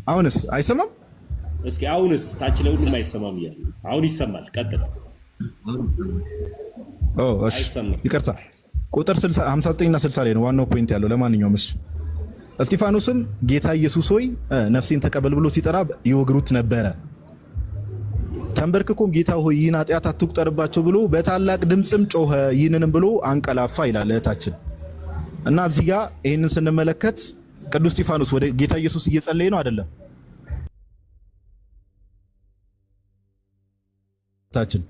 አሁንስ አይሰማም? እስኪ አሁንስ ታች ላይ ሁሉም አይሰማም እያለ አሁን ይሰማል። ቀጥል። እሺ ይቅርታ። ቁጥር 59 እና 60 ላይ ነው ዋናው ፖይንት ያለው። ለማንኛውም እሺ እስጢፋኖስም ጌታ ኢየሱስ ሆይ ነፍሴን ተቀበል ብሎ ሲጠራ ይወግሩት ነበረ። ተንበርክኮም ጌታ ሆይ ይህን ኃጢአት አትቁጠርባቸው ብሎ በታላቅ ድምፅም ጮኸ፣ ይህንንም ብሎ አንቀላፋ ይላል እህታችን። እና እዚህ ጋር ይህንን ስንመለከት ቅዱስ እስጢፋኖስ ወደ ጌታ ኢየሱስ እየጸለየ ነው አይደለም? እህታችን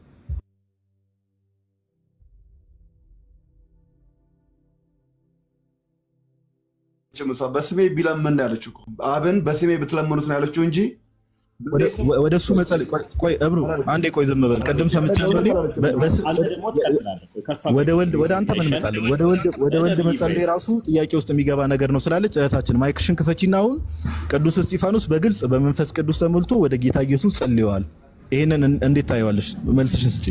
በስሜ ቢለምን ያለችው አብን በስሜ ብትለምኑት ነው ያለችው እንጂ ወደሱ መጸለይ። ቆይ እብሩ አንዴ ቆይ ዝም በል። ቅድም ሰምቻለሁ። ወደ ወልድ ወደ አንተ ምን መጣለህ? ወደ ወልድ መጸለይ ራሱ ጥያቄ ውስጥ የሚገባ ነገር ነው ስላለች እህታችን ማይክሽን ክፈቺና አሁን ቅዱስ እስጢፋኖስ በግልጽ በመንፈስ ቅዱስ ተሞልቶ ወደ ጌታ ኢየሱስ ጸልየዋል። ይሄንን እንዴት ታየዋለሽ? መልስሽን ስጪ።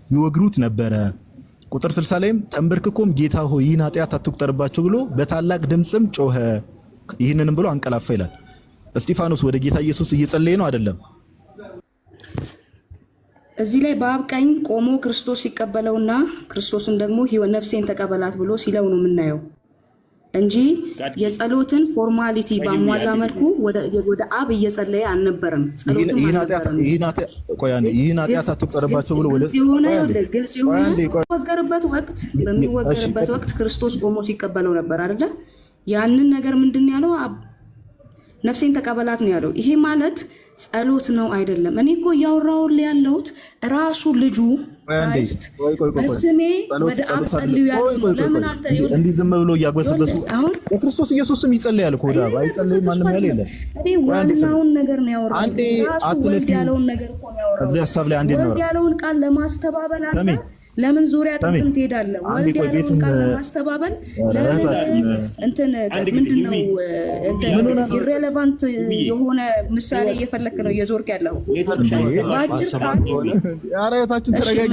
ይወግሩት ነበረ። ቁጥር 60 ላይም ተንበርክኮም ጌታ ሆይ ይህን ኃጢአት አትቁጠርባቸው ብሎ በታላቅ ድምፅም ጮኸ፣ ይህንንም ብሎ አንቀላፋ ይላል። እስጢፋኖስ ወደ ጌታ ኢየሱስ እየጸለየ ነው አይደለም? እዚህ ላይ በአብ ቀኝ ቆሞ ክርስቶስ ሲቀበለውና ክርስቶስን ደግሞ ነፍሴን ተቀበላት ብሎ ሲለው ነው የምናየው እንጂ የጸሎትን ፎርማሊቲ ባሟላ መልኩ ወደ አብ እየጸለየ አልነበረም። ጸሎትም አልነበረም። ይህን ኃጢአት አትቁጠርባቸው ብሎ ግልጽ የሆነ በሚወገርበት ወቅት ክርስቶስ ቆሞ ሲቀበለው ነበር አይደለ? ያንን ነገር ምንድን ያለው ነፍሴን ተቀበላት ነው ያለው። ይሄ ማለት ጸሎት ነው አይደለም። እኔ እኮ እያወራሁልህ ያለሁት ራሱ ልጁ ክራይስት በስሜ ወደ አብ ጸልዩ ያለው። ለምን አንተ እንዲህ ዝም ብሎ እያጎሰበሱ በክርስቶስ ኢየሱስ ስም ይጸልያል እኮ ወደ አብ አይጸልይም ማንም ያለ የለም። እኔ ዋናውን ነገር ነው ያወራሁት። ራሱ ወልድ ያለውን ነገር እኮ ነው ያወራሁት። እዚህ ሐሳብ ላይ አንዴ ነው ወልድ ያለውን ቃል ለማስተባበል አንተ ለምን ዙሪያ ጥምጥም ትሄዳለህ? ወልድ ያለውን ቃል ለማስተባበል ለምን እንትን ምንድነው ኢሬሌቫንት የሆነ ምሳሌ እየፈለክ ነው እየዞርክ ያለው? ባጭር ቃል አራያታችን ተረጋጊ።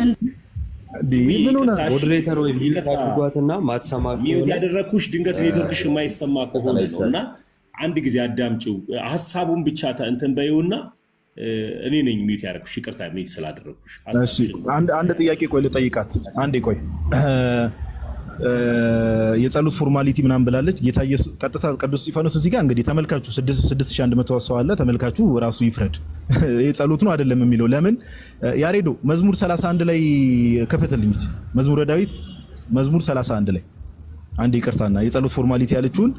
ምን ሆነ? ሞዴሬተር ወይ ሊቀርጓትና ማትሰማ ሚውት ያደረኩሽ ድንገት ኔትወርክሽ የማይሰማ ከሆነ ነውና አንድ ጊዜ አዳምጪው። ሐሳቡን ብቻ እንትን በይውና እኔ ነኝ ሚውት ያደረኩሽ። ይቅርታ ሚውት ስላደረኩሽ። እሺ አንድ ጥያቄ ቆይ ልጠይቃት። አንዴ ቆይ የጸሎት ፎርማሊቲ ምናምን ብላለች። ጌታ ኢየሱስ ቀጥታ ቅዱስ እስጢፋኖስ እዚህ ጋር እንግዲህ ተመልካቹ 6100 ሰው አለ። ተመልካቹ ራሱ ይፍረድ። የጸሎት ነው አይደለም የሚለው ለምን? ያሬዶ መዝሙር 31 ላይ ከፈተልኝ እስቲ። መዝሙረ ዳዊት መዝሙር 31 ላይ አንዴ ይቅርታና የጸሎት ፎርማሊቲ ያለችውን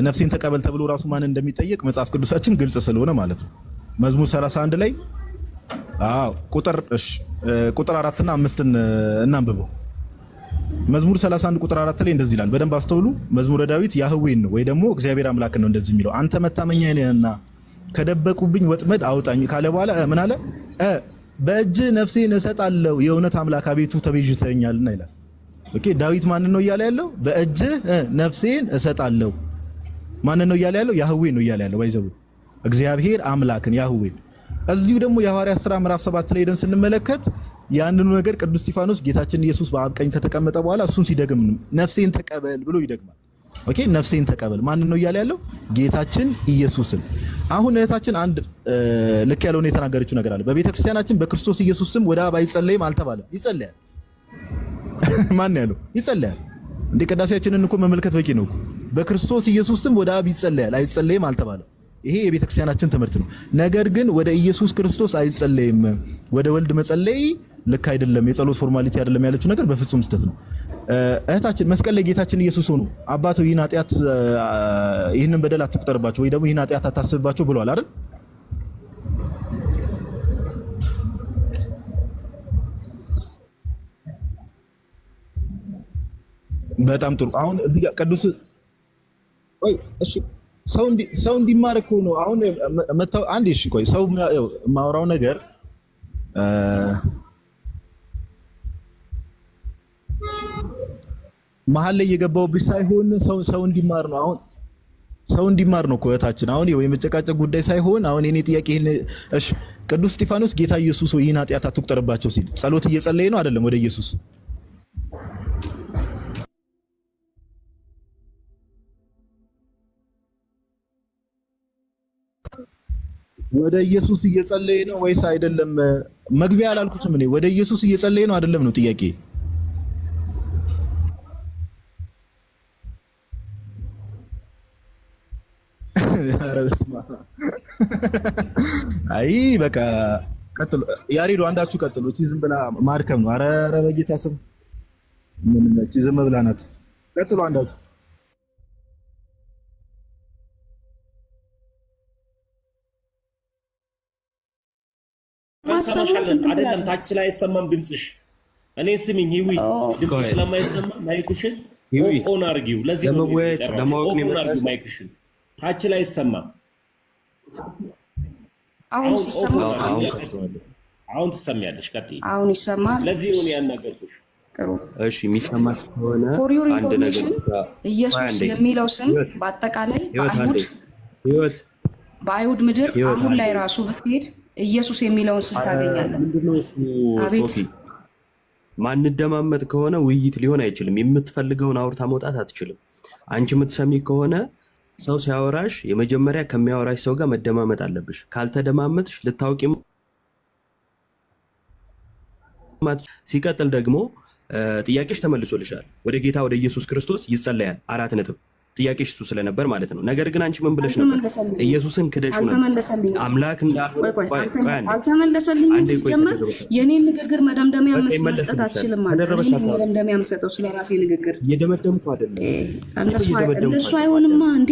ነፍሴን ተቀበል ተብሎ ራሱ ማን እንደሚጠየቅ መጽሐፍ ቅዱሳችን ግልጽ ስለሆነ ማለት ነው። መዝሙር 31 ላይ ቁጥር 4 እና 5 እናንብበው። መዝሙር 31 ቁጥር 4 ላይ እንደዚህ ይላል። በደንብ አስተውሉ። መዝሙረ ዳዊት ያህዌን ነው ወይ ደግሞ እግዚአብሔር አምላክን ነው እንደዚህ የሚለው። አንተ መታመኛዬ ነህና ከደበቁብኝ ወጥመድ አውጣኝ ካለ በኋላ ምን አለ? በእጅ ነፍሴን እሰጣለሁ፣ የእውነት አምላክ አቤቱ ተቤዥተኛልና ይላል። ኦኬ ዳዊት ማንን ነው እያለ ያለው? በእጅ ነፍሴን እሰጣለሁ። ማንን ነው እያለ ያለው? ያህዌን ነው እያለ ያለው። ባይዘው እግዚአብሔር አምላክን ያህዌን። እዚሁ ደግሞ የሐዋርያት ሥራ ምዕራፍ 7 ላይ ሄደን ስንመለከት ያንኑ ነገር ቅዱስ እስጢፋኖስ ጌታችን ኢየሱስ በአብ ቀኝ ከተቀመጠ በኋላ እሱን ሲደግም ነፍሴን ተቀበል ብሎ ይደግማል። ኦኬ ነፍሴን ተቀበል ማንን ነው እያለ ያለው? ጌታችን ኢየሱስን። አሁን እህታችን አንድ ልክ ያለውን የተናገረችው ነገር አለ። በቤተ ክርስቲያናችን በክርስቶስ ኢየሱስ ስም ወደ አብ አይጸለይም አልተባለም። ይጸለያል። ማን ያለው? ይጸለያል። እንደ ቅዳሴያችንን እኮ መመልከት በቂ ነው። በክርስቶስ ኢየሱስ ስም ወደ አብ ይጸለያል፣ አይጸለይም አልተባለም። ይሄ የቤተ ክርስቲያናችን ትምህርት ነው። ነገር ግን ወደ ኢየሱስ ክርስቶስ አይጸለይም፣ ወደ ወልድ መጸለይ ልክ አይደለም፣ የጸሎት ፎርማሊቲ አይደለም ያለችው ነገር በፍጹም ስህተት ነው። እህታችን መስቀል ላይ ጌታችን ኢየሱስ ሆኖ አባቱ ይህንን በደል አትቁጠርባቸው ወይ ደግሞ ይህን ኃጢአት አታስብባቸው ብለዋል አይደል? በጣም ጥሩ። አሁን እዚህ ጋር ቅዱስ እሺ ሰው እንዲማር እኮ ነው። አሁን አንዴ እሺ ቆይ ሰው የማወራው ነገር መሀል ላይ የገባውብሽ ሳይሆን ሰው እንዲማር ነው። አሁን ሰው እንዲማር ነው እኮ እህታችን። አሁን የመጨቃጨቅ ጉዳይ ሳይሆን አሁን የኔ ጥያቄ እሺ ቅዱስ እስጢፋኖስ ጌታ ኢየሱስ ሆይ ይህን ኃጢአት አትቁጠርባቸው ሲል ጸሎት እየጸለየ ነው አይደለም? ወደ ኢየሱስ እየጸለየ ነው ወይስ አይደለም? መግቢያ አላልኩትም እኔ። ወደ ኢየሱስ እየጸለየ ነው አይደለም ነው ጥያቄ። አይ በቃ ቀጥሉ። ያሬዶ አንዳችሁ ቀጥሉ። እቺ ዝም ብላ ማርከም ነው። ኧረ በጌታ ስም ምን እቺ ዝም ብላ ናት። ቀጥሉ አንዳችሁ። አይደለም ታች ላይ አይሰማም ድምጽሽ። እኔ ስሚኝ ይዊ ድምጽ ስለማይሰማ ማይክሽን ኦን አርጊው። ለዚህ ነው ኦን አርጊው ማይክሽን። ታች ላይ አይሰማም። አሁን ትሰሚያለሽ። ቀጥይ። አሁን ይሰማል። ለዚህ ነው ያናገርኩሽ። ጥሩ እሺ። የሚሰማሽ ከሆነ ፎር ዩር ኢንፎርሜሽን ኢየሱስ የሚለው ስም በአጠቃላይ በአይሁድ ምድር አሁን ላይ ራሱ ብትሄድ ኢየሱስ የሚለውን ስም ታገኛለህ። አቤት ማንደማመጥ ከሆነ ውይይት ሊሆን አይችልም። የምትፈልገውን አውርታ መውጣት አትችልም። አንቺ የምትሰሚ ከሆነ ሰው ሲያወራሽ የመጀመሪያ ከሚያወራሽ ሰው ጋር መደማመጥ አለብሽ። ካልተደማመጥሽ ልታውቂ። ሲቀጥል ደግሞ ጥያቄሽ ተመልሶልሻል። ወደ ጌታ ወደ ኢየሱስ ክርስቶስ ይጸለያል 4 ነጥብ። ጥያቄሽ እሱ ስለነበር ማለት ነው። ነገር ግን አንቺ ምን ብለሽ ነበር? ኢየሱስን ክደሽ ነው አምላክ እንዳልሆነ። አልተመለሰልኝም። ሲጀመር የኔን ንግግር መደምደሚያ መስጠት አትችልም ማለት ነው። እኔ መደምደሚያ የምሰጠው ስለ ራሴ ንግግር እየደመደምኩ አይደለም። እንደሱ አይሆንማ እንዴ!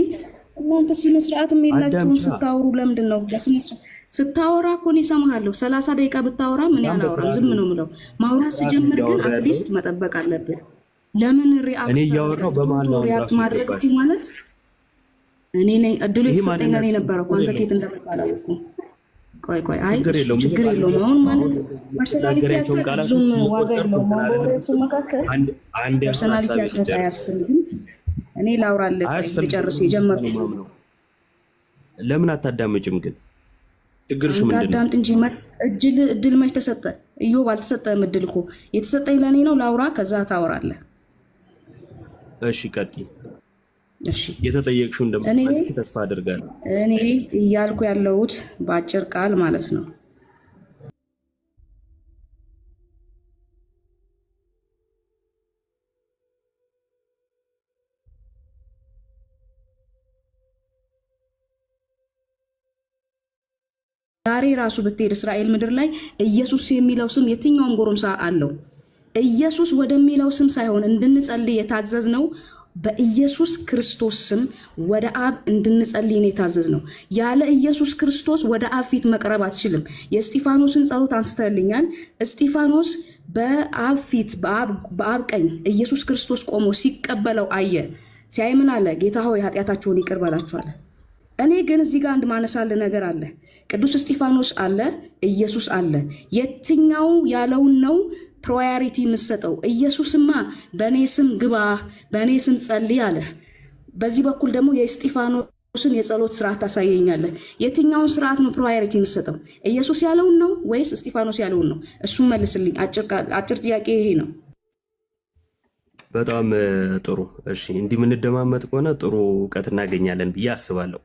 እናንተ ስነ ስርዓትም የላችሁም ስታወሩ። ለምንድን ነው በስነ ስርዓት ስታወራ እኮ እኔ እሰማሃለሁ። 30 ደቂቃ ብታወራ ምን ያላወራም፣ ዝም ነው የምለው። ማውራት ስጀምር ግን አትሊስት መጠበቅ አለብን። ለምን እኔ እያወራሁ በመሀል ነው ሪአክት ማድረግ ማለት እኔ ነኝ እድሉ የተሰጠኝ ለኔ ነበር እኮ አንተ ከየት እንደመጣ አላውቅም። ቆይ አይ ችግር የለውም። አሁን ማለት ፐርሰናሊቲ ያጣ ዙም ዋጋ የለውም። ማውራቱ መካከል ፐርሰናሊቲ ያጣ አያስፈልግም። እኔ ላውራለሁ ልጨርስ የጀመርኩት። ለምን አታዳምጭም ግን? ችግርሽ ምንድን ነው? አዳምጥ እንጂ እድል መች ተሰጠ? ኢዮብ አልተሰጠህም እድል እኮ። የተሰጠኝ ለኔ ነው። ላውራ ከዛ ታወራለህ። እሺ ቀጥይ። እሺ የተጠየቅሽው እንደምትመልሺ ተስፋ አድርጋለሁ። እኔ እያልኩ ያለሁት በአጭር ቃል ማለት ነው ዛሬ ራሱ ብትሄድ እስራኤል ምድር ላይ ኢየሱስ የሚለው ስም የትኛውም ጎረምሳ አለው። ኢየሱስ ወደሚለው ስም ሳይሆን እንድንጸልይ የታዘዝነው በኢየሱስ ክርስቶስ ስም ወደ አብ እንድንጸልይ ነው የታዘዝነው። ያለ ኢየሱስ ክርስቶስ ወደ አብ ፊት መቅረብ አትችልም። የእስጢፋኖስን ጸሎት አንስተልኛል። እስጢፋኖስ በአብ ፊት በአብ ቀኝ ኢየሱስ ክርስቶስ ቆሞ ሲቀበለው አየ። ሲያይ ምን አለ? ጌታ ሆይ ኃጢአታቸውን ይቅር በላቸው አለ። እኔ ግን እዚህ ጋር አንድ ማነሳል ነገር አለ። ቅዱስ እስጢፋኖስ አለ፣ ኢየሱስ አለ። የትኛው ያለውን ነው ፕራዮሪቲ የምሰጠው? ኢየሱስማ በእኔ ስም ግባ፣ በእኔ ስም ጸልይ አለ። በዚህ በኩል ደግሞ የእስጢፋኖስን የጸሎት ስርዓት ታሳየኛለህ። የትኛውን ስርዓት ነው ፕራዮሪቲ የምሰጠው? ኢየሱስ ያለውን ነው ወይስ እስጢፋኖስ ያለውን ነው? እሱም መልስልኝ። አጭር ጥያቄ ይሄ ነው። በጣም ጥሩ። እሺ እንዲህ የምንደማመጥ ከሆነ ጥሩ እውቀት እናገኛለን ብዬ አስባለሁ።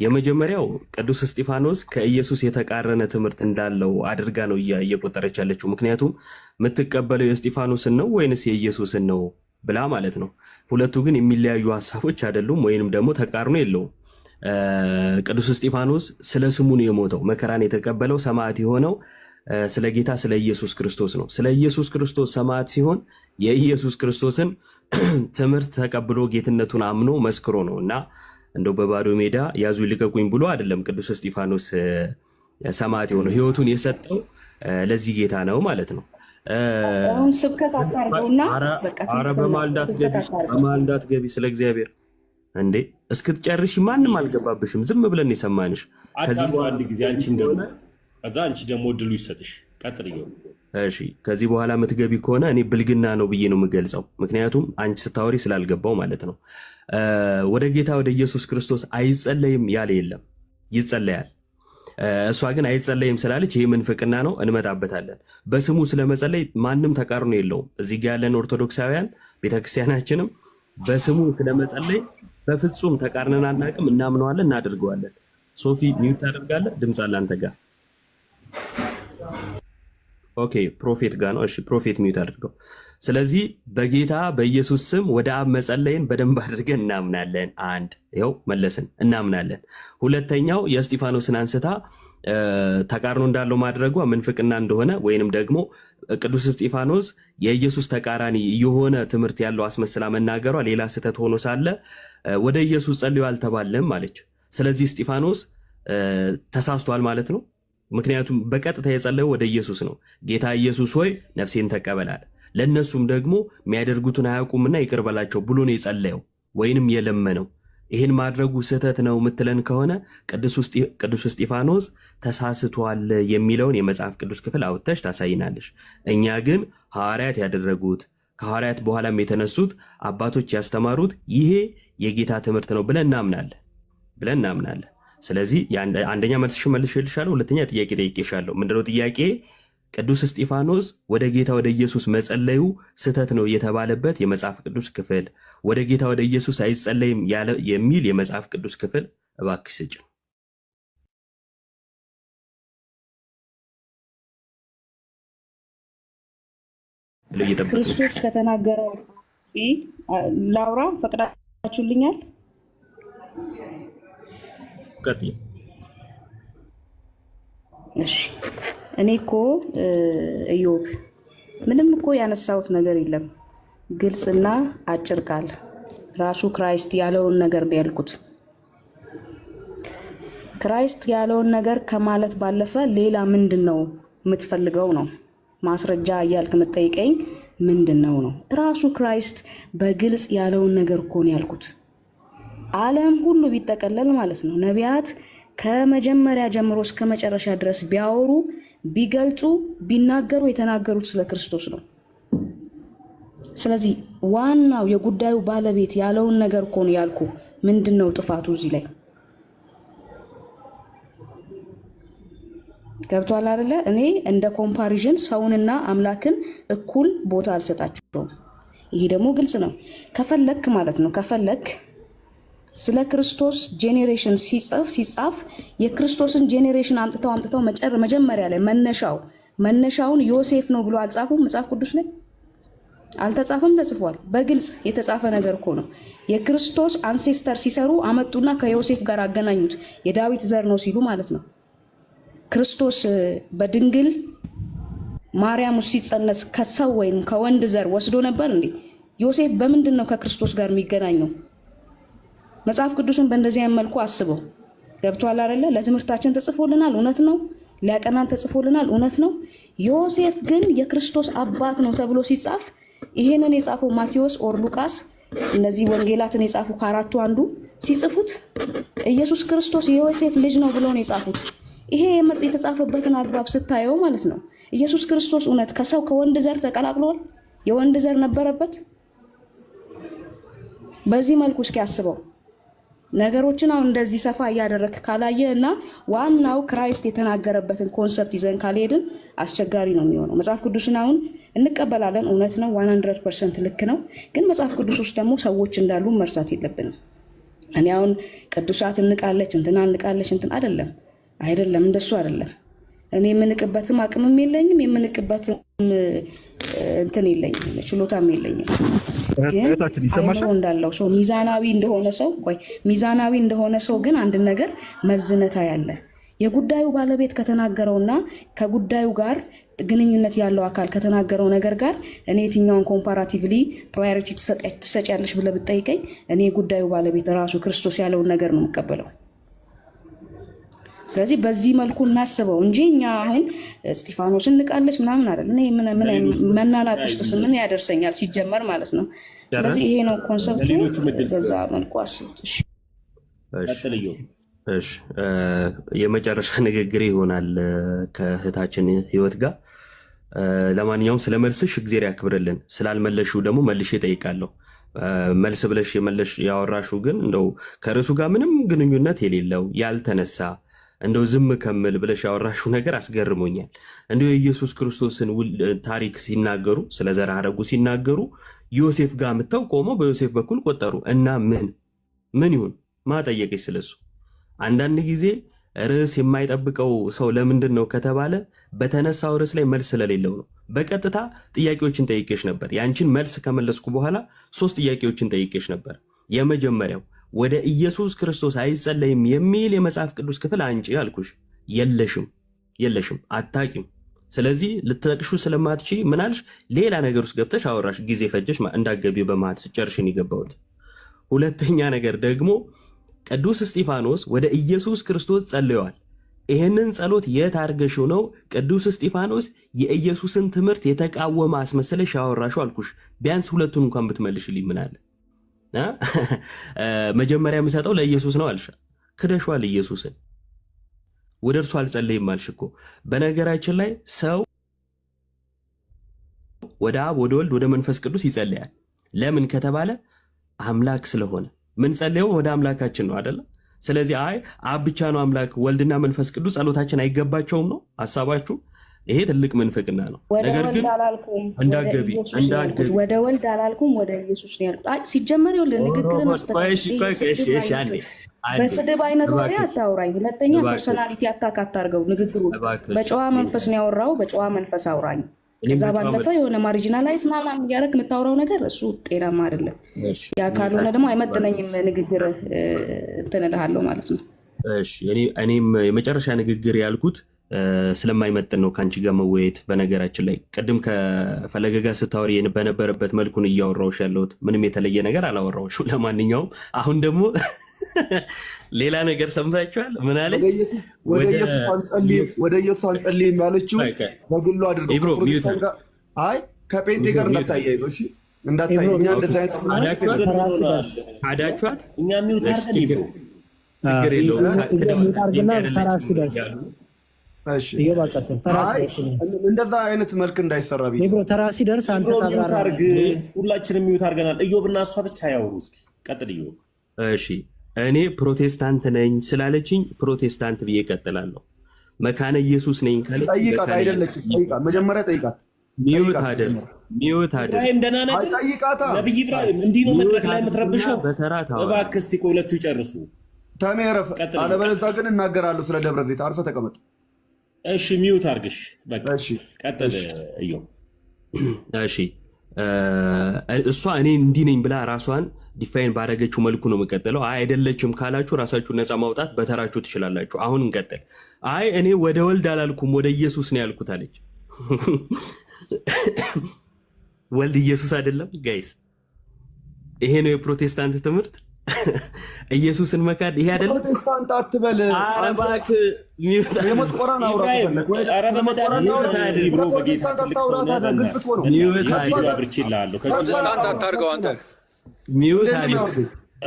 የመጀመሪያው ቅዱስ እስጢፋኖስ ከኢየሱስ የተቃረነ ትምህርት እንዳለው አድርጋ ነው እየቆጠረች ያለችው። ምክንያቱም የምትቀበለው የእስጢፋኖስን ነው ወይንስ የኢየሱስን ነው ብላ ማለት ነው። ሁለቱ ግን የሚለያዩ ሀሳቦች አይደሉም፣ ወይንም ደግሞ ተቃርኖ የለውም። ቅዱስ እስጢፋኖስ ስለ ስሙ ነው የሞተው፣ መከራን የተቀበለው ሰማዕት የሆነው ስለ ጌታ ስለ ኢየሱስ ክርስቶስ ነው። ስለ ኢየሱስ ክርስቶስ ሰማዕት ሲሆን የኢየሱስ ክርስቶስን ትምህርት ተቀብሎ ጌትነቱን አምኖ መስክሮ ነው እና እንደው በባዶ ሜዳ ያዙ ይልቀቁኝ ብሎ አይደለም ቅዱስ እስጢፋኖስ ሰማዕት የሆነው። ሕይወቱን የሰጠው ለዚህ ጌታ ነው ማለት ነው። አሁን ስብከት አታርገውና ኧረ በማልዳት ገቢ ስለ እግዚአብሔር እንዴ እስክትጨርሽ ማንም አልገባብሽም። ዝም ብለን የሰማንሽ ከዚህ አንድ ጊዜ አንቺ እንደሆነ ከዛ አንቺ ደግሞ እድሉ ይሰጥሽ። ቀጥልየው። እሺ ከዚህ በኋላ የምትገቢ ከሆነ እኔ ብልግና ነው ብዬ ነው የምገልጸው። ምክንያቱም አንቺ ስታወሪ ስላልገባው ማለት ነው። ወደ ጌታ ወደ ኢየሱስ ክርስቶስ አይጸለይም ያለ የለም፣ ይጸለያል። እሷ ግን አይጸለይም ስላለች ይህ ምንፍቅና ነው፣ እንመጣበታለን። በስሙ ስለመጸለይ ማንም ተቃርኖ የለውም። እዚህ ጋ ያለን ኦርቶዶክሳውያን ቤተክርስቲያናችንም በስሙ ስለመጸለይ በፍጹም ተቃርነን አናውቅም፣ እናምነዋለን፣ እናደርገዋለን። ሶፊ ሚዩት ታደርጋለህ? ድምፅ አለ አንተ ጋር። ኦኬ ፕሮፌት ጋር ነው። እሺ ፕሮፌት ሚዩት አድርገው። ስለዚህ በጌታ በኢየሱስ ስም ወደ አብ መጸለይን በደንብ አድርገን እናምናለን። አንድ ይኸው መለስን፣ እናምናለን። ሁለተኛው የእስጢፋኖስን አንስታ ተቃርኖ እንዳለው ማድረጓ ምንፍቅና እንደሆነ ወይንም ደግሞ ቅዱስ እስጢፋኖስ የኢየሱስ ተቃራኒ የሆነ ትምህርት ያለው አስመስላ መናገሯ ሌላ ስህተት ሆኖ ሳለ ወደ ኢየሱስ ጸልዩ አልተባለም አለች። ስለዚህ እስጢፋኖስ ተሳስቷል ማለት ነው። ምክንያቱም በቀጥታ የጸለየው ወደ ኢየሱስ ነው። ጌታ ኢየሱስ ሆይ ነፍሴን ተቀበላል፣ ለእነሱም ደግሞ የሚያደርጉትን አያውቁምና ይቅር በላቸው ብሎ ነው የጸለየው ወይንም የለመነው። ይህን ማድረጉ ስህተት ነው የምትለን ከሆነ ቅዱስ እስጢፋኖስ ተሳስቷል የሚለውን የመጽሐፍ ቅዱስ ክፍል አውጥተሽ ታሳይናለሽ። እኛ ግን ሐዋርያት ያደረጉት ከሐዋርያት በኋላም የተነሱት አባቶች ያስተማሩት ይሄ የጌታ ትምህርት ነው ብለን እናምናለን። ስለዚህ አንደኛ መልስሽ መልሼልሻለሁ። ሁለተኛ ጥያቄ ጠይቄሻለሁ። ምንድነው ጥያቄ? ቅዱስ እስጢፋኖስ ወደ ጌታ ወደ ኢየሱስ መጸለዩ ስህተት ነው የተባለበት የመጽሐፍ ቅዱስ ክፍል፣ ወደ ጌታ ወደ ኢየሱስ አይጸለይም የሚል የመጽሐፍ ቅዱስ ክፍል እባክሽ ስጭ። ክርስቶስ ከተናገረው ላውራ ፈቅዳችሁልኛል? ቀጥይ። እሺ እኔ እኮ ኢዮብ ምንም እኮ ያነሳሁት ነገር የለም። ግልጽና አጭር ቃል ራሱ ክራይስት ያለውን ነገር ነው ያልኩት። ክራይስት ያለውን ነገር ከማለት ባለፈ ሌላ ምንድን ነው የምትፈልገው ነው ማስረጃ እያልክ የምትጠይቀኝ ምንድን ነው? ራሱ ክራይስት በግልጽ ያለውን ነገር እኮ ነው ያልኩት። ዓለም ሁሉ ቢጠቀለል ማለት ነው ነቢያት ከመጀመሪያ ጀምሮ እስከ መጨረሻ ድረስ ቢያወሩ ቢገልጹ ቢናገሩ የተናገሩት ስለ ክርስቶስ ነው። ስለዚህ ዋናው የጉዳዩ ባለቤት ያለውን ነገር እኮ ነው ያልኩ። ምንድን ነው ጥፋቱ እዚህ ላይ? ገብቷል አይደለ? እኔ እንደ ኮምፓሪዥን ሰውንና አምላክን እኩል ቦታ አልሰጣቸውም። ይሄ ደግሞ ግልጽ ነው። ከፈለክ ማለት ነው ከፈለክ ስለ ክርስቶስ ጄኔሬሽን ሲጻፍ የክርስቶስን ጄኔሬሽን አምጥተው መጀመሪያ ላይ መነሻውን ዮሴፍ ነው ብሎ አልጻፉም? መጽሐፍ ቅዱስ ላይ አልተጻፈም? ተጽፏል። በግልጽ የተጻፈ ነገር እኮ ነው። የክርስቶስ አንሴስተር ሲሰሩ አመጡና ከዮሴፍ ጋር አገናኙት። የዳዊት ዘር ነው ሲሉ ማለት ነው። ክርስቶስ በድንግል ማርያም ውስጥ ሲጸነስ ከሰው ወይም ከወንድ ዘር ወስዶ ነበር እንዴ? ዮሴፍ በምንድን ነው ከክርስቶስ ጋር የሚገናኘው? መጽሐፍ ቅዱስን በእንደዚህ አይነት መልኩ አስበው። ገብቷል አይደለ? ለትምህርታችን ተጽፎልናል፣ እውነት ነው። ሊያቀናን ተጽፎልናል፣ እውነት ነው። ዮሴፍ ግን የክርስቶስ አባት ነው ተብሎ ሲጻፍ ይሄንን የጻፈው ማቴዎስ ኦር ሉቃስ፣ እነዚህ ወንጌላትን የጻፉ ከአራቱ አንዱ ሲጽፉት ኢየሱስ ክርስቶስ የዮሴፍ ልጅ ነው ብለው ነው የጻፉት። ይሄ የተጻፈበትን አግባብ ስታየው ማለት ነው ኢየሱስ ክርስቶስ እውነት ከሰው ከወንድ ዘር ተቀላቅሏል? የወንድ ዘር ነበረበት? በዚህ መልኩ እስኪ አስበው። ነገሮችን አሁን እንደዚህ ሰፋ እያደረክ ካላየ እና ዋናው ክራይስት የተናገረበትን ኮንሰፕት ይዘን ካልሄድን አስቸጋሪ ነው የሚሆነው። መጽሐፍ ቅዱስን አሁን እንቀበላለን፣ እውነት ነው፣ 100% ልክ ነው። ግን መጽሐፍ ቅዱስ ውስጥ ደግሞ ሰዎች እንዳሉ መርሳት የለብንም። እኔ አሁን ቅዱሳት እንቃለች እንትን አይደለም፣ እንደሱ አይደለም። እኔ የምንቅበትም አቅምም የለኝም፣ የምንቅበትም እንትን የለኝም፣ ችሎታም የለኝም። እንዳለው ሰው ሚዛናዊ እንደሆነ ሰው ግን አንድ ነገር መዝነታ ያለ የጉዳዩ ባለቤት ከተናገረውና ከጉዳዩ ጋር ግንኙነት ያለው አካል ከተናገረው ነገር ጋር እኔ የትኛውን ኮምፓራቲቭሊ ፕራዮሪቲ ትሰጫለሽ ብለህ ብትጠይቀኝ እኔ የጉዳዩ ባለቤት ራሱ ክርስቶስ ያለውን ነገር ነው የምቀበለው። ስለዚህ በዚህ መልኩ እናስበው እንጂ እኛ አሁን እስጢፋኖስ እንቃለች ምናምን አይደል። እኔ መናናቅ ውስጥ ምን ያደርሰኛል ሲጀመር ማለት ነው። ስለዚህ ይሄ ነው ኮንሰፕቱ። በዛ መልኩ አስቡት። እሺ የመጨረሻ ንግግር ይሆናል ከእህታችን ህይወት ጋር። ለማንኛውም ስለ መልስሽ እግዚአብሔር ያክብርልን። ስላልመለሽው ደግሞ መልሼ እጠይቃለሁ። መልስ ብለሽ ያወራሽው ግን እንደው ከርዕሱ ጋር ምንም ግንኙነት የሌለው ያልተነሳ እንደው ዝም ከምል ብለሽ ያወራሽው ነገር አስገርሞኛል። እንደው የኢየሱስ ክርስቶስን ታሪክ ሲናገሩ ስለ ዘር ሐረጉ ሲናገሩ ዮሴፍ ጋር መተው ቆመው በዮሴፍ በኩል ቆጠሩ እና ምን ይሁን ማጠየቅሽ ስለሱ። አንዳንድ ጊዜ ርዕስ የማይጠብቀው ሰው ለምንድን ነው ከተባለ በተነሳው ርዕስ ላይ መልስ ስለሌለው ነው። በቀጥታ ጥያቄዎችን ጠይቄሽ ነበር። ያንቺን መልስ ከመለስኩ በኋላ 3 ጥያቄዎችን ጠይቄሽ ነበር። የመጀመሪያው ወደ ኢየሱስ ክርስቶስ አይጸለይም የሚል የመጽሐፍ ቅዱስ ክፍል አንቺ አልኩሽ። የለሽም፣ አታቂም። ስለዚህ ልትጠቅሹ ስለማትቺ ምናልሽ ሌላ ነገር ውስጥ ገብተሽ አወራሽ። ጊዜ ፈጀሽ እንዳገቢ በመሃል ስጨርሽን ይገባውት። ሁለተኛ ነገር ደግሞ ቅዱስ እስጢፋኖስ ወደ ኢየሱስ ክርስቶስ ጸልየዋል። ይህንን ጸሎት የት አድርገሽው ነው ቅዱስ እስጢፋኖስ የኢየሱስን ትምህርት የተቃወመ አስመስለሽ ያወራሽው አልኩሽ። ቢያንስ ሁለቱን እንኳን ብትመልሽልኝ ምን አለ? መጀመሪያ የምሰጠው ለኢየሱስ ነው አልሻ። ክደሽዋል ኢየሱስን። ወደ እርሱ አልጸለይም አልሽ እኮ። በነገራችን ላይ ሰው ወደ አብ ወደ ወልድ ወደ መንፈስ ቅዱስ ይጸልያል። ለምን ከተባለ አምላክ ስለሆነ። ምን ጸልየው ወደ አምላካችን ነው አይደለ? ስለዚህ አብ ብቻ ነው አምላክ፣ ወልድና መንፈስ ቅዱስ ጸሎታችን አይገባቸውም ነው ሐሳባችሁ? ይሄ ትልቅ ምንፍቅና ነው። ነገር ግን እንዳገቢ ወደ ወልድ አላልኩም ወደ ኢየሱስ ነው ያልኩት። አይ ሲጀመር ይኸውልህ ንግግርን በስድብ አይነት ወሬ አታውራኝ። ሁለተኛ ፐርሰናሊቲ አታክ አታርገው። ንግግሩ በጨዋ መንፈስ ነው ያወራው፣ በጨዋ መንፈስ አውራኝ። ከዛ ባለፈ የሆነ ማርጂናላይዝ ምናምን እያደረክ የምታወራው ነገር እሱ ጤናማ አይደለም። ያ ካልሆነ ደግሞ አይመጥነኝም ንግግር እንትን እልሃለሁ ማለት ነው። እሺ እኔም የመጨረሻ ንግግር ያልኩት ስለማይመጥን ነው ከአንቺ ጋር መወያየት። በነገራችን ላይ ቅድም ከፈለገ ጋር ስታወሪ በነበረበት መልኩን እያወራሁሽ ያለሁት ምንም የተለየ ነገር አላወራሁሽም። ለማንኛውም አሁን ደግሞ ሌላ ነገር ሰምታችኋል። ምን አለ? ወደ ኢየሱስ አንጸልይም ያለችው በግሉ አድርገው። አይ ከጴንጤ ጋር እንዳታያይዘው እሺ፣ እንዳታያይ። እኛ እንደዛ አዳችኋት። እኛ ሚውት አድርገን ይብሩ ችግር የለውም። እንደዛ አይነት መልክ እንዳይሰራ ተራ ሲደርስ ሁላችንም ሚውት አድርገናል። እዮብና እሷ ብቻ ያወሩ። እስኪ ቀጥል እዮብ። እሺ እኔ ፕሮቴስታንት ነኝ ስላለችኝ ፕሮቴስታንት ብዬ እቀጥላለሁ። መካነ ኢየሱስ ነኝ ካለች ጠይቃት። አይደለችም ጠይቃት፣ መጀመሪያ ጠይቃት። ሚውት አይደል ኢብራሂም ደህና ነገር ነብይ ኢብራሂም እንዲህ ነው መድረክ ላይ የምትረብሸው። እባክህ እስኪ ሁለቱ ይጨርሱ። ተሜረፍ አለበለዚያ ግን እናገራለሁ ስለ ደብረ ዘይት። አርፈህ ተቀመጥ። እሺ ሚውት አድርግሽ። በቃ እሺ ቀጥል እዮብ። እሺ እሷ እኔ እንዲህ ነኝ ብላ ራሷን ዲፋይን ባደረገችው መልኩ ነው የምቀጥለው። አይ አይደለችም ካላችሁ ራሳችሁ ነፃ ማውጣት በተራችሁ ትችላላችሁ። አሁን እንቀጥል። አይ እኔ ወደ ወልድ አላልኩም ወደ ኢየሱስ ነው ያልኩት አለች። ወልድ ኢየሱስ አይደለም ጋይስ? ይሄ ነው የፕሮቴስታንት ትምህርት? ኢየሱስን መካድ ይሄ አይደለም? ፕሮቴስታንት አትበል። አረባክ የመስቆራን አውራ ተፈለክ አረ በመዳን ብሮ በጌታ አብርችልሃለሁ። ፕሮቴስታንት አታርገው አንተ ሚውት አለ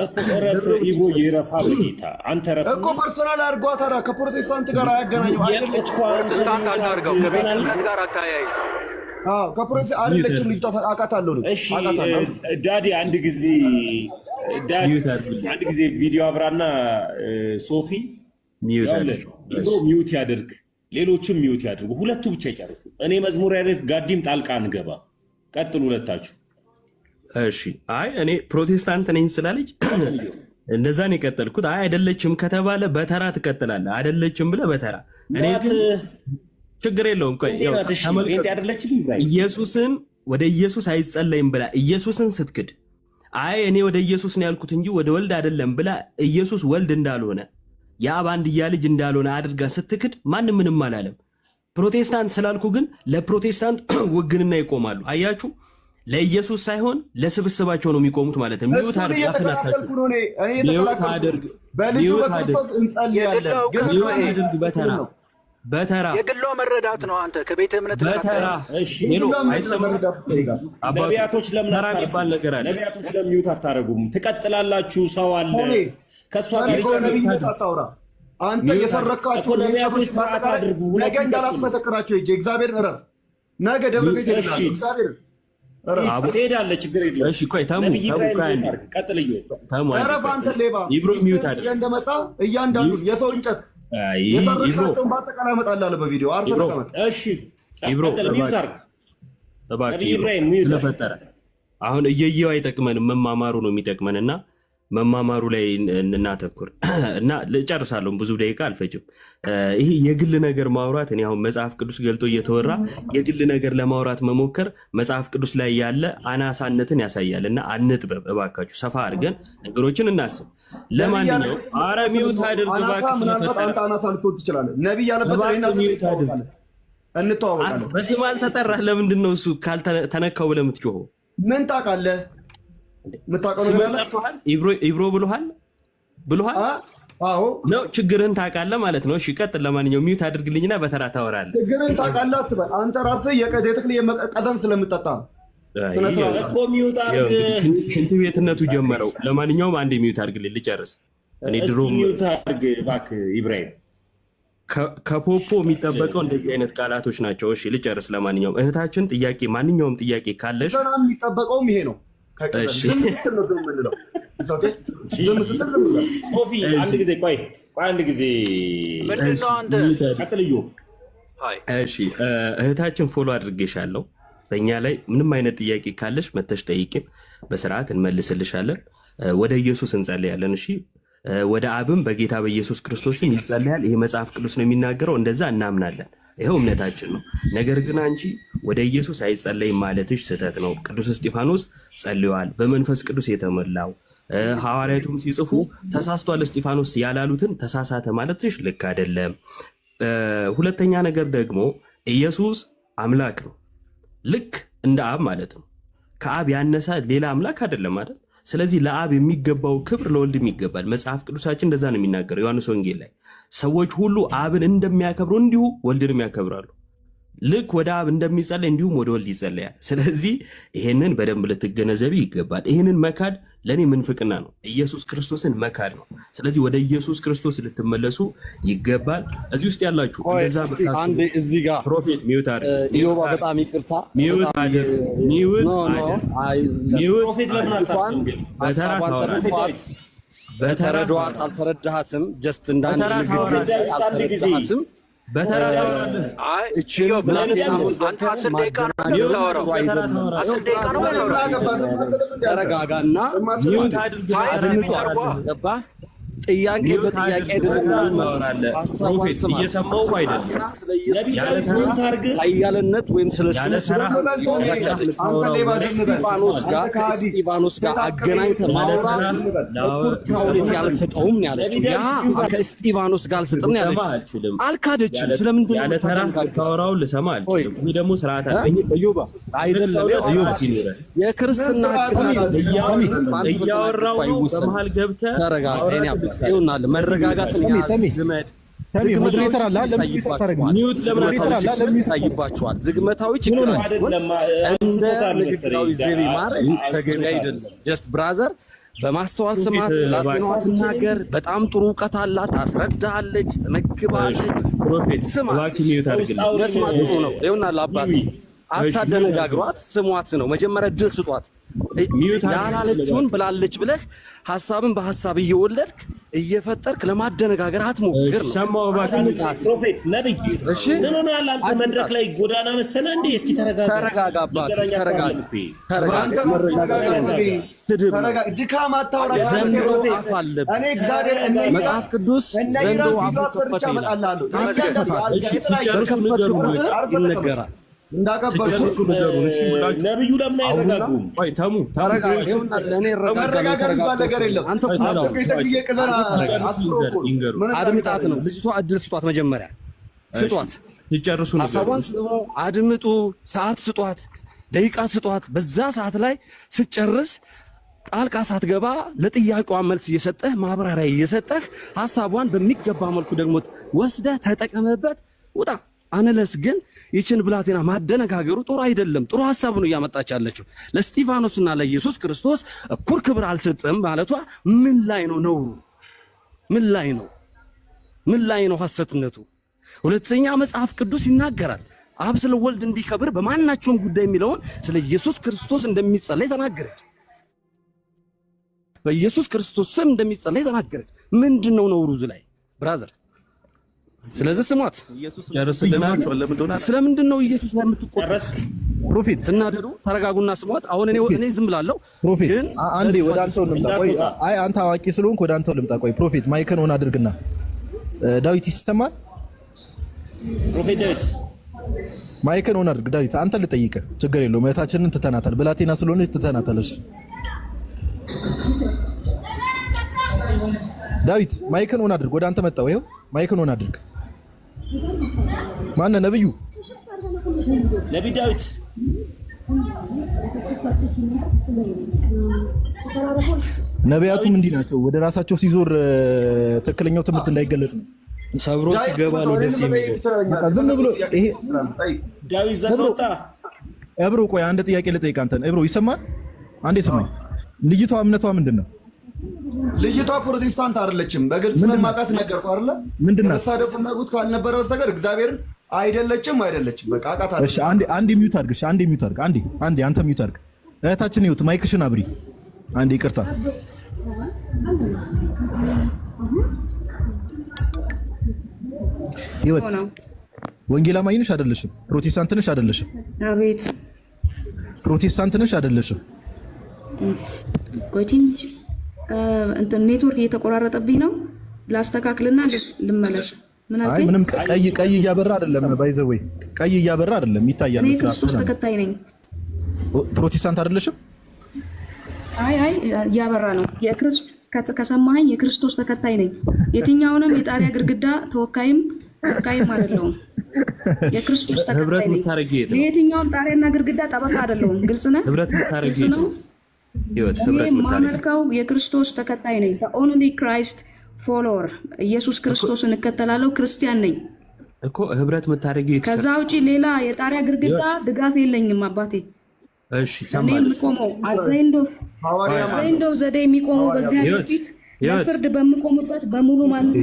እኮ ረፍ ይቦ ይረፋ በጌታ አንተ ረፍ እኮ ፐርሰናል አድርጓ። ታዲያ ከፕሮቴስታንት ጋር አያገናኘው። አይደለች ፕሮቴስታንት አታርገው ከቤተ እምነት ጋር አታያይ። ከፕሮቴስታንት አይደለችም ልጅቷ። አውቃታለሁ። እሺ ዳዲ አንድ ጊዜ ቪዲዮ አብራና ሶፊ ሚውት ያደርግ፣ ሌሎችም ሚውት ያደርጉ። ሁለቱ ብቻ ይጨርሱ። እኔ መዝሙር ያለት ጋዲም ጣልቃ እንገባ። ቀጥሉ ሁለታችሁ። እሺ አይ እኔ ፕሮቴስታንት ነኝ ስላለች እንደዛ ነው የቀጠልኩት። አይ አይደለችም ከተባለ በተራ ትቀጥላለህ። አይደለችም ብለህ በተራ እኔ ግን ችግር የለውም። ቆይ ኢየሱስን ወደ ኢየሱስ አይጸለይም ብላ ኢየሱስን ስትክድ አይ እኔ ወደ ኢየሱስ ነው ያልኩት እንጂ ወደ ወልድ አይደለም ብላ ኢየሱስ ወልድ እንዳልሆነ የአብ አንድያ ልጅ እንዳልሆነ አድርጋ ስትክድ ማንም ምንም አላለም። ፕሮቴስታንት ስላልኩ ግን ለፕሮቴስታንት ውግንና ይቆማሉ። አያችሁ፣ ለኢየሱስ ሳይሆን ለስብስባቸው ነው የሚቆሙት ማለት ነው። ሚውት አድርግ በተራ የግሏ መረዳት ነው። አንተ ከቤተ እምነት በተራ ነቢያቶች ለምን ሚውት አታረጉም? ትቀጥላላችሁ። ሰው አለ ከእሷ ጋር አንተ የሰረካችሁ ነቢያቶች ስርዓት አድርጉ። ነገ እንዳላስመሰክራቸው ሂጅ። እግዚአብሔርን እረፍ። ነገ ደብረ ዘይት ትሄዳለህ። ችግር የለውም። እሺ ቆይ እረፍ። አንተ ሌባ እንደመጣ እያንዳንዱን የሰው እንጨት የሰረካቸውን በአጠቃላይ አመጣልሃለሁ በቪዲዮ። አርፈህ ተቀመጥ። እሺ ተፈጠረ። አሁን እየየው አይጠቅመንም፣ መማማሩ ነው የሚጠቅመን እና መማማሩ ላይ እናተኩር እና ልጨርሳለሁ። ብዙ ደቂቃ አልፈጅም። ይሄ የግል ነገር ማውራት እኔ አሁን መጽሐፍ ቅዱስ ገልጦ እየተወራ የግል ነገር ለማውራት መሞከር መጽሐፍ ቅዱስ ላይ ያለ አናሳነትን ያሳያል እና አንጥበብ እባካችሁ፣ ሰፋ አድርገን ነገሮችን እናስብ። ለማንኛውም ኧረ ሚውት አድርግ እባክህ። አንተ አናሳ ልትሆን ትችላለህ። ነቢይ ያለበት እንተዋወቃለን። በስም አልተጠራህ። ለምንድን ነው እሱ ካልተነካው ብለህ የምትጮኸው? ምን ታውቃለህ? ኢብሮ ብሎሃል? አዎ ነው። ችግርህን ታውቃለህ ማለት ነው። እሺ ቀጥል። ለማንኛውም ሚውት አድርግልኝና በተራ ታወራለህ። ችግርህን ታውቃለህ አትበል። አንተ ራስህ የተክል ቀዘን ስለምጠጣ ነው እኮ ሚውት አድርግ። ሽንት ቤትነቱ ጀመረው። ለማንኛውም አንዴ ሚውት አድርግልኝ ልጨርስ። እኔ ድሮ ሚውት አድርግ እባክህ ኢብራሂም። ከፖፖ የሚጠበቀው እንደዚህ አይነት ቃላቶች ናቸው። እሺ ልጨርስ። ለማንኛውም እህታችን ጥያቄ፣ ማንኛውም ጥያቄ ካለሽ የሚጠበቀውም ይሄ ነው። ሶፊ አንድ ጊዜ ቆይ አንድ ጊዜ ምንድን ነው አንተ ቀጥልዮ እሺ እህታችን ፎሎ አድርጌሻለሁ። በእኛ ላይ ምንም አይነት ጥያቄ ካለሽ መተሽ ጠይቂን፣ በስርዓት እንመልስልሻለን። ወደ ኢየሱስ እንጸልያለን። እሺ ወደ አብም በጌታ በኢየሱስ ክርስቶስም ይጸልያል። ይሄ መጽሐፍ ቅዱስ ነው የሚናገረው፣ እንደዛ እናምናለን። ይኸው እምነታችን ነው። ነገር ግን አንቺ ወደ ኢየሱስ አይጸለይም ማለትሽ ስህተት ነው። ቅዱስ እስጢፋኖስ ጸልዮአል፣ በመንፈስ ቅዱስ የተሞላው ሐዋርያቱም ሲጽፉ ተሳስቷል እስጢፋኖስ ያላሉትን ተሳሳተ ማለትሽ ልክ አይደለም። ሁለተኛ ነገር ደግሞ ኢየሱስ አምላክ ነው፣ ልክ እንደ አብ ማለት ነው። ከአብ ያነሰ ሌላ አምላክ አይደለም አይደል? ስለዚህ ለአብ የሚገባው ክብር ለወልድም ይገባል። መጽሐፍ ቅዱሳችን እንደዛ ነው የሚናገረው። ዮሐንስ ወንጌል ላይ ሰዎች ሁሉ አብን እንደሚያከብሩ እንዲሁ ወልድንም ያከብራሉ። ልክ ወደ አብ እንደሚጸለይ እንዲሁም ወደ ወልድ ይጸለያል። ስለዚህ ይሄንን በደንብ ልትገነዘቢ ይገባል። ይሄንን መካድ ለእኔ ምንፍቅና ነው፣ ኢየሱስ ክርስቶስን መካድ ነው። ስለዚህ ወደ ኢየሱስ ክርስቶስ ልትመለሱ ይገባል። እዚህ ውስጥ ያላችሁ እንደዛ አንዴ እዚህ ጋር ፕሮፌት ሚውት አድርግ። ኢዮባ በጣም ይቅርታ፣ ሚውት አድርግ። ፕሮፌት ለምን አታርፍም? በተረዷት አልተረዳሃትም። ጀስት እንዳንድ ንግግር አልተረዳሃትም። ተረጋጋና ጥያቄ በጥያቄ ኃያልነት ወይም ከእስጢፋኖስ ጋር አገናኝተህ ማውራት እኩል ፕራዮሪቲ አልሰጠውም ነው ያለችው። ያ ከእስጢፋኖስ ጋር አልሰጥም ነው ያለችው። አልካደችም። ስለምንድን ነው ታወራው? ልሰማ አልችልም። ይህ ደግሞ ስርዓት አይደለም። የክርስትና እያወራው ነው። በመሀል ገብተህ ተረጋጋ። ይሆናል መረጋጋትን ይታይባቸዋል። ዝግመታዊ ችግራችሁ እንደ ንግግራዊ ዘይቤ ማድረግ ተገቢ አይደለም። ጀስት ብራዘር በማስተዋል ስማት፣ ላጤናዋ ትናገር። በጣም ጥሩ እውቀት አላት፣ ታስረዳለች፣ ትመግባለች። ስማ መስማት ጥሩ ነው። ይሆናል አባት አታደነጋግሯት፣ ስሟት ነው መጀመሪያ ድል ስጧት። ያላለችውን ብላለች ብለህ ሐሳብን በሐሳብ እየወለድክ እየፈጠርክ ለማደነጋገር አትሞክር ነው። ፕሮፌት ነብይ እሺ ምን ሆነሃል አንተ? መድረክ ላይ ጎዳና መሰለ እንዴ? እስኪ ተረጋጋ። ተረጋጋባት፣ ተረጋጋ። ድካም አታውራ። ዘንዶ አፍ አለብህ። መጽሐፍ ቅዱስ ዘንዶ አፍ ከፈተ ይላል። ሲጨርሱ ይነገራል። ነብዩ ለምን አይረጋጉም? አድምጣት ነው ልጅቷ። እድል ስጧት፣ መጀመሪያ ስጧት፣ ሀሳቧን አድምጡ። ሰዓት ስጧት፣ ደቂቃ ስጧት። በዛ ሰዓት ላይ ስትጨርስ ጣልቃ ሳትገባ ለጥያቄዋ መልስ እየሰጠህ ማብራሪያ እየሰጠህ ሀሳቧን በሚገባ መልኩ ደግሞ ወስደህ ተጠቀመበት፣ ውጣ። አነለስ ግን ይችን ብላቴና ማደነጋገሩ ጥሩ አይደለም። ጥሩ ሐሳብ ነው እያመጣች ያለችው። ለእስጢፋኖስና ለኢየሱስ ክርስቶስ እኩል ክብር አልሰጥም ማለቷ ምን ላይ ነው ነውሩ? ምን ላይ ነው? ምን ላይ ነው ሐሰትነቱ? ሁለተኛ መጽሐፍ ቅዱስ ይናገራል። አብ ስለ ወልድ እንዲከብር በማናቸውም ጉዳይ የሚለውን ስለ ኢየሱስ ክርስቶስ እንደሚጸለይ ተናገረች። በኢየሱስ ክርስቶስ ስም እንደሚጸለይ ተናገረች። ምንድነው ነውሩ እዚህ ላይ ብራዘር? ስለዚህ ስሟት። ስለምንድን ነው ኢየሱስ ላይ የምትቆጡት? ፕሮፌት ትናደዱ፣ ተረጋጉና ስሟት። አሁን እኔ ዝም ብላለሁ። ፕሮፌት አንዴ ወደ አንተው ልምጣ። ቆይ አይ አንተ አዋቂ ስለሆንክ ወደ አንተው ልምጣ። ቆይ ፕሮፌት ማይክን ሆን አድርግና ዳዊት ይሰማል? ፕሮፌት ዳዊት ማይክን ሆን አድርግ። ዳዊት አንተ ልጠይቅህ፣ ችግር የለውም። እህታችንን ትተናታል፣ ብላቴና ስለሆነች ትተናታለች። ዳዊት ማይክን ሆን አድርግ። ወደ አንተ መጣው። ይኸው ማይክን ሆን አድርግ። ማነው? ነብዩ ነብይ ዳዊት ነቢያቱም እንዲህ ናቸው። ወደ ራሳቸው ሲዞር ትክክለኛው ትምህርት እንዳይገለጥ ነው። ሰብሮ ሲገባ ነው ደስ የሚለው። ዝም ብሎ ይሄ ዳዊት ዘንዶታ እብሮ። ቆይ አንድ ጥያቄ ልጠይቅ አንተን። እብሮ ይሰማል? አንዴ ስማኝ። ልጅቷ እምነቷ ምንድን ነው? ልጅቷ ፕሮቴስታንት አይደለችም። በግልጽ ስለማውቃት ነገርኩህ አይደለ? ምንድነው? ተሳደፉ ፍላጎት ካልነበረ በስተቀር እግዚአብሔርን አይደለችም። በቃ አውቃታለሁ። እሺ አንዴ ሚውት አድርግ። አንዴ ሚውት አድርግ። አንዴ አንተ ሚውት አድርግ። እህታችን ይኸውት ማይክሽን አብሪ። አንዴ ይቅርታ። ወንጌል አማኝ ነሽ አይደለሽም? ፕሮቴስታንት ነሽ አይደለሽም? አቤት ፕሮቴስታንት ነሽ አይደለሽም? ቆይ ትንሽ እንትን ኔትወርክ እየተቆራረጠብኝ ነው። ላስተካክልና ልመለስ። ምን አልከኝ? አይ ምንም ቀይ እያበራ አይደለም። ባይዘው ቀይ እያበራ አይደለም ይታያል። እኔ ክርስቶስ ተከታይ ነኝ። ፕሮቴስታንት አይደለሽም? አይ እያበራ ነው። ከሰማኸኝ የክርስቶስ ተከታይ ነኝ። የትኛውንም የጣሪያ ግድግዳ ተወካይም አይደለሁም። የክርስቶስ ተከታይ ነኝ። የትኛውን ጣሪያና ግድግዳ ጠበቃ አይደለሁም። ግልጽ ነው። ግልጽ ነው። የማመልከው የክርስቶስ ተከታይ ነኝ። ኦንሊ ክራይስት ፎሎወር ኢየሱስ ክርስቶስን እከተላለሁ። ክርስቲያን ነኝ እኮ። ህብረት የምታደርጊው ከዛ ውጪ ሌላ የጣሪያ ግድግዳ ድጋፍ የለኝም አባቴ። እሺ እኔ የምቆመው አዘይንዶ ዘዴ የሚቆመው በእግዚአብሔር ፊት ለፍርድ በምቆምበት በሙሉ ማንነት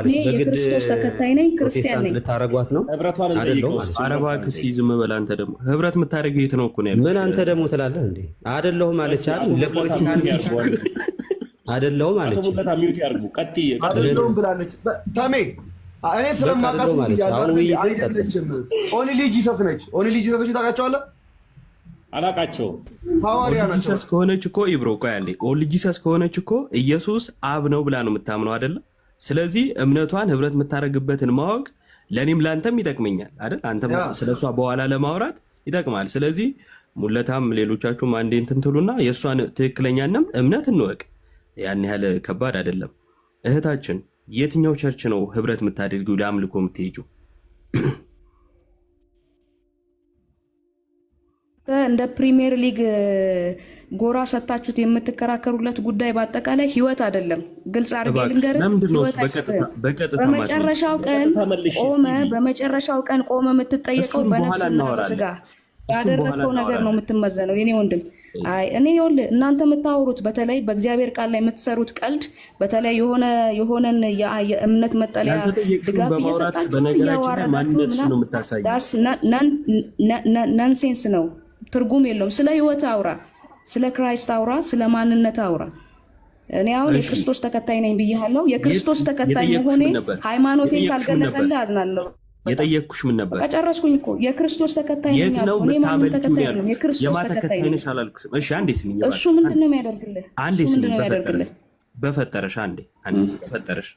እኔ የክርስቶስ ተከታይ ነኝ። ክርስቲያን ነኝ። ልታረጓት ነው ህብረቷን እንጠይቀው። አረባ ክስ ዝም በል አንተ ደግሞ ህብረት የምታደርገው የት ነው እኮ ነው ያለው። ምን አንተ ደግሞ ትላለህ እንዴ? አይደለሁም አለች አይደል? ለፖለቲካ አይደለሁም አለች። አቶ ሙላታ ሚውት ያርጉ። ቀጥይ አይደለሁም ብላለች። ታሜ እኔ ስለማውቃት አይደለችም። ኦንሊ ጂሰስ ነች። ኦንሊ ጂሰስ ታውቃቸዋለህ? አላቃቸው ሐዋርያ ናቸው። ጂሰስ ከሆነች እኮ ይብሮ ቆይ አንዴ። ኦንሊ ጂሰስ ከሆነች እኮ ኢየሱስ አብ ነው ብላ ነው የምታምነው አይደለ? ስለዚህ እምነቷን ህብረት የምታደርግበትን ማወቅ ለእኔም ለአንተም ይጠቅመኛል አይደል? አንተም ስለሷ በኋላ ለማውራት ይጠቅማል። ስለዚህ ሙለታም ሌሎቻችሁም አንዴ እንትን ትሉና የእሷን ትክክለኛንም እምነት እንወቅ። ያን ያህል ከባድ አይደለም። እህታችን የትኛው ቸርች ነው ህብረት የምታደርጊው ለአምልኮ የምትሄጂው? እንደ ፕሪሚየር ሊግ ጎራ ሰጣችሁት የምትከራከሩለት ጉዳይ በአጠቃላይ ህይወት አይደለም። ግልጽ አድርጌ ልንገርህ፣ በመጨረሻው ቀን ቆመ የምትጠየቀው በነፍስና በስጋ ያደረከው ነገር ነው የምትመዘነው። የኔ ወንድም አይ እኔ ይኸውልህ እናንተ የምታወሩት በተለይ በእግዚአብሔር ቃል ላይ የምትሰሩት ቀልድ በተለይ የሆነን የእምነት መጠለያ ድጋፍ እየሰጣችሁ ናንሴንስ ነው። ትርጉም የለውም። ስለ ህይወት አውራ፣ ስለ ክራይስት አውራ፣ ስለ ማንነት አውራ። እኔ አሁን የክርስቶስ ተከታይ ነኝ ብያለሁ። የክርስቶስ ተከታይ መሆኔ ሃይማኖቴን ካልገለጸልህ አዝናለሁ። የጠየቅኩሽ ምን ነበር? ከጨረስኩኝ እኮ የክርስቶስ ተከታይ ነኝ አልኩ። እኔ ማንም ተከታይ ነኝ፣ የክርስቶስ ተከታይ ነኝ። እሺ አንዴ ስሚኝ። እሱ ምንድነው የሚያደርግልህ? አንዴ ስሚኝ። በፈጠረሽ አንዴ በፈጠረሽ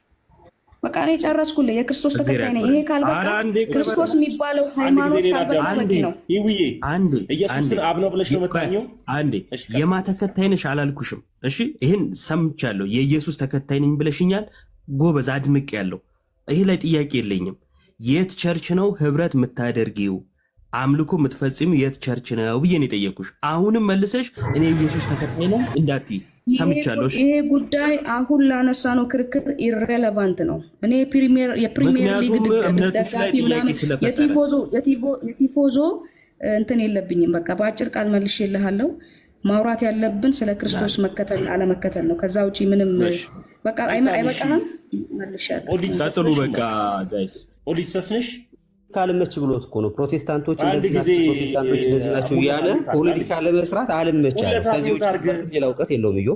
በቃ እኔ ጨረስኩልህ። የክርስቶስ ተከታይ ነኝ። ይሄ ካልበቃ ክርስቶስ የሚባለው ሃይማኖት ካልበቃ በቂ ነው። ይውዬ አንዴ ኢየሱስን አብ ነው ብለሽ ነው የምታኘው? አንዴ የማ ተከታይ ነሽ አላልኩሽም? እሺ ይሄን ሰምቻለሁ። የኢየሱስ ተከታይ ነኝ ብለሽኛል። ጎበዝ አድንቄያለሁ። ይሄ ላይ ጥያቄ የለኝም። የት ቸርች ነው ህብረት የምታደርጊው አምልኮ የምትፈጽሚው የት ቸርች ነው ብዬ ነው የጠየኩሽ። አሁንም መልሰሽ እኔ ኢየሱስ ተከታይ ነኝ እንዳትዪ ሰምቻለሁ። ይሄ ጉዳይ አሁን ላነሳ ነው ክርክር ኢሬሌቫንት ነው። እኔ የፕሪሚየር ሊግ ደጋፊ ምናምን የቲፎዞ እንትን የለብኝም። በቃ በአጭር ቃል መልሼልሃለሁ። ማውራት ያለብን ስለ ክርስቶስ መከተል አለመከተል ነው። ከዛ ውጪ ምንም በቃ አይበቃህም። መልሻለሁ። ቀጥሉ በቃ ጋይስ። ኦዲሰስ ነሽ ካልመች ብሎት እኮ ነው ፕሮቴስታንቶች እንደዚህ ናቸው እያለ ፖለቲካ ለመስራት አልመቻለ። ከዚህ ውጭ ሌላ እውቀት የለውም። እዮ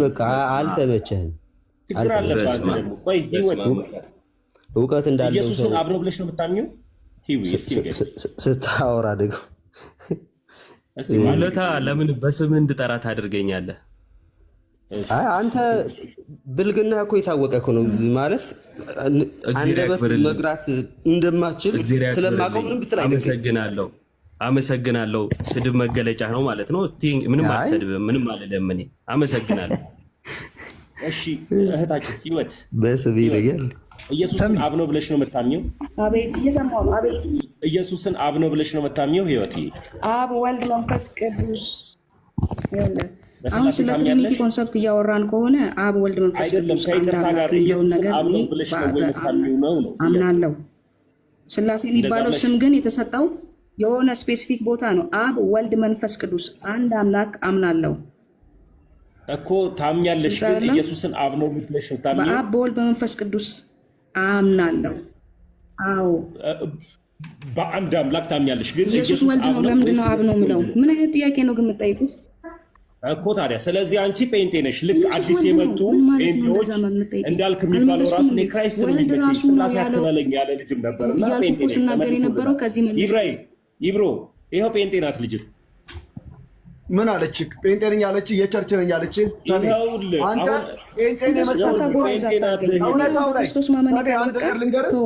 በቃ አልተመቸህም። እውቀት እንዳለው ኢየሱስን አብ ነው ብለሽ ነው የምታምኚው? ስታወራ ደግሞ ማለታ ለምን በስምህ እንድጠራ ታደርገኛለህ? አንተ ብልግና እኮ የታወቀ እኮ ነው። ማለት አንደበት መግራት እንደማትችል ስለማውቀው ምንም ብትል አመሰግናለሁ። ስድብ መገለጫ ነው ማለት ነው። ምንም አልሰድብም፣ ምንም አልልም። እኔ አመሰግናለሁ። እሺ እህታችን ህይወት በስብ ይለያል። ኢየሱስን አብ ነው ብለሽ ነው የምታምኚው? አቤት እየሰማሁ ነው። አቤት ኢየሱስን አብ ነው ብለሽ ነው የምታምኚው? ህይወት አብ ወልድ መንፈስ ቅዱስ አሁን ስለ ትሪኒቲ ኮንሰፕት እያወራን ከሆነ አብ ወልድ መንፈስ ቅዱስ የሚለውን ነገር አምናለሁ። ስላሴ የሚባለው ስም ግን የተሰጠው የሆነ ስፔሲፊክ ቦታ ነው። አብ ወልድ መንፈስ ቅዱስ አንድ አምላክ አምናለሁ እኮ። ታምኛለሽ ግን ኢየሱስን አብ ነው ብለሽ ነው ታምኚው? በአብ በወልድ በመንፈስ ቅዱስ አምናለሁ። አዎ በአንድ አምላክ ታምኛለሽ ግን ኢየሱስ ወልድ ነው። ለምንድን ነው አብ ነው የምለው? ምን አይነት ጥያቄ ነው ግን የምትጠይቁት? እኮ ታዲያ ስለዚህ አንቺ ጴንጤ ነሽ። ልክ አዲስ የመጡ ጴንጤዎች እንዳልክ የሚባለው ራሱ የክራይስት ነው የሚመቸኝ ስላሴ አትበለኝ ያለ ልጅም ነበር እና ጴንጤ ነሽ ኢብራሂም ኢብሮ ይኸው ጴንጤ ናት ልጅ ምን አለች? ጴንጤ ነኝ አለች። የቸርች ነኝ አለች። አንተ ጴንጤ ነህ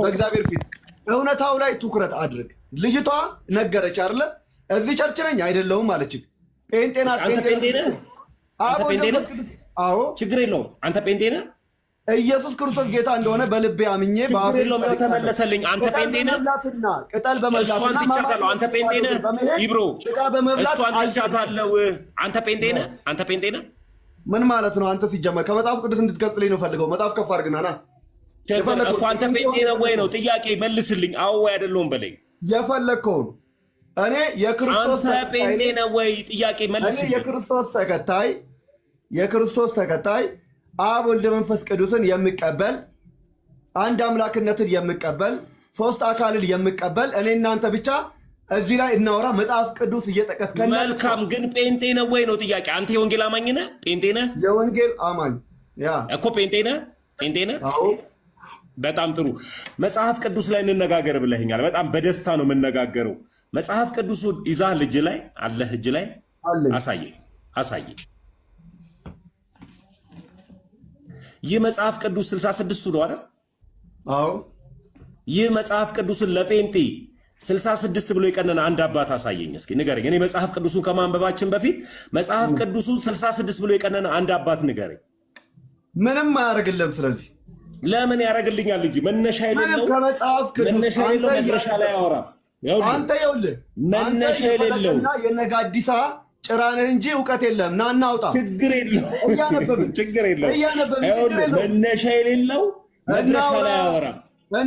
በእግዚአብሔር ፊት እውነታው ላይ ትኩረት አድርግ። ልጅቷ ነገረች አይደለ? እዚህ ቸርች ነኝ አይደለሁም አለች። ጴንጤ ናት። አንተ ጴንጤ ነህ? አንተ ጴንጤ ነህ? አዎ ችግር የለውም። አንተ ጴንጤ ነህ? ኢየሱስ ክርስቶስ ጌታ እንደሆነ በልቤ አምኜ ችግር የለውም። ተመለሰልኝ። አንተ ጴንጤ ነህ? ቅጠል በመብላትና እሷን ትቻታለሁ። አንተ ጴንጤ ነህ? ይብሮ እሷን ትቻታለሁ። አንተ ጴንጤ ነህ? አንተ ጴንጤ ነህ? ምን ማለት ነው? አንተ ሲጀመር ከመጽሐፍ ቅዱስ እንድትገልጽልኝ ነው ፈልገው። መጽሐፍ ከፍ አድርግና ና እኮ አንተ ጴንጤ ነህ ወይ ነው ጥያቄ። መልስልኝ። አዎ ወይ አይደለሁም በለኝ። የፈለግከውን እኔ የክርስቶስ አንተ ጴንጤ ነህ ወይ ጥያቄ መልስልኝ። የክርስቶስ ተከታይ አብ ወልድ መንፈስ ቅዱስን የሚቀበል አንድ አምላክነትን የሚቀበል ሶስት አካልን የሚቀበል እኔ እናንተ ብቻ እዚህ ላይ እናወራ። መጽሐፍ ቅዱስ እየጠቀስከ መልካም፣ ግን ጴንጤ ነህ ወይ ነው ጥያቄ። አንተ የወንጌል አማኝ ነህ? ጴንጤ ነህ? የወንጌል አማኝ ያ እኮ ጴንጤ ነህ? ጴንጤ ነህ? አዎ። በጣም ጥሩ። መጽሐፍ ቅዱስ ላይ እንነጋገር ብለኸኛል። በጣም በደስታ ነው የምነጋገረው። መጽሐፍ ቅዱሱ ይዛህ እጅ ላይ አለህ? እጅ ላይ አሳየኝ። ይህ መጽሐፍ ቅዱስ 66ቱ ነው አይደል? አዎ። ይህ መጽሐፍ ቅዱስን ለጴንጤ 66 ብሎ የቀነነ አንድ አባት አሳየኝ እስኪ ንገረኝ። እኔ መጽሐፍ ቅዱሱን ከማንበባችን በፊት መጽሐፍ ቅዱሱን 66 ብሎ የቀነነ አንድ አባት ንገረኝ። ምንም አያደርግልም። ስለዚህ ለምን ያደርግልኛል እንጂ መነሻ የሌለው መነሻ የሌለው መድረሻ ላይ አወራም። አንተ ይኸውልህ መነሻ የሌለው የነጋዲሳ ጭራንህ እንጂ እውቀት የለም። ና እናውጣ። ችግር የለውም። ችግር የለውም። መነሻ የሌለው መድረሻ ላይ አወራም።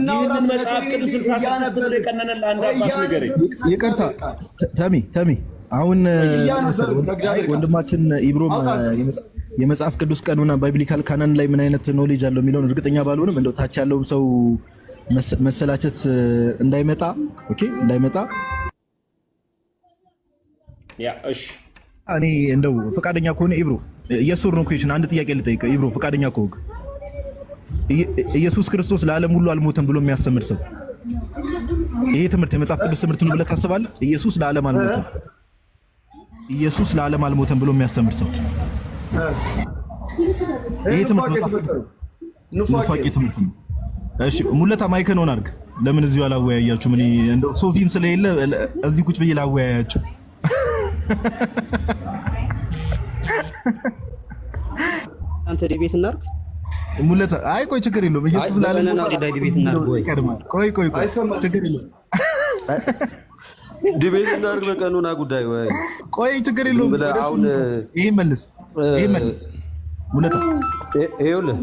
ይህንን መጽሐፍ ቅዱስ 66 ብሎ የቀነነ ለአንድ አባት ንገረኝ። ይቅርታ ተሚ አሁን ወንድማችን ኢብሮም የመጽሐፍ ቅዱስ ቀኑና ባይብሊካል ካናን ላይ ምን አይነት ኖሌጅ አለው የሚለውን እርግጠኛ ባልሆንም እንደው ታች ያለውም ሰው መሰላቸት እንዳይመጣ ያ እሺ፣ እኔ እንደው ፈቃደኛ ከሆነ ኢብሮ የሱር ነው ኩዌሽን አንድ ጥያቄ ልጠይቅ። ኢብሮ ፈቃደኛ ከሆንክ ኢየሱስ ክርስቶስ ለዓለም ሁሉ አልሞተም ብሎ የሚያስተምር ሰው ይሄ ትምህርት የመጽሐፍ ቅዱስ ትምህርት ነው ብለህ ታስባለህ? ኢየሱስ ለዓለም አልሞተም ብሎ የሚያስተምር ሰው ይሄ ትምህርት ኑፋቄ ትምህርት ነው። እሺ ሙለታ ማይክን ሆን አድርግ። ለምን እዚሁ አላወያያችሁም? እኔ እንደው ሶፊም ስለሌለ እዚህ ቁጭ ብዬ ላወያያችሁ። አንተ ዲቤት እናድርግ ሙለታ። አይ ቆይ ችግር የለውም። ኢየሱስ ለዓለም ዲቤት እናድርግ ወይ ቆይ ችግር የለውም። ዲቤት እናድርግ በቀኑና ጉዳይ ወይ ቆይ ችግር የለውም። ይሄ መልስ ሙለታ። ይኸውልህ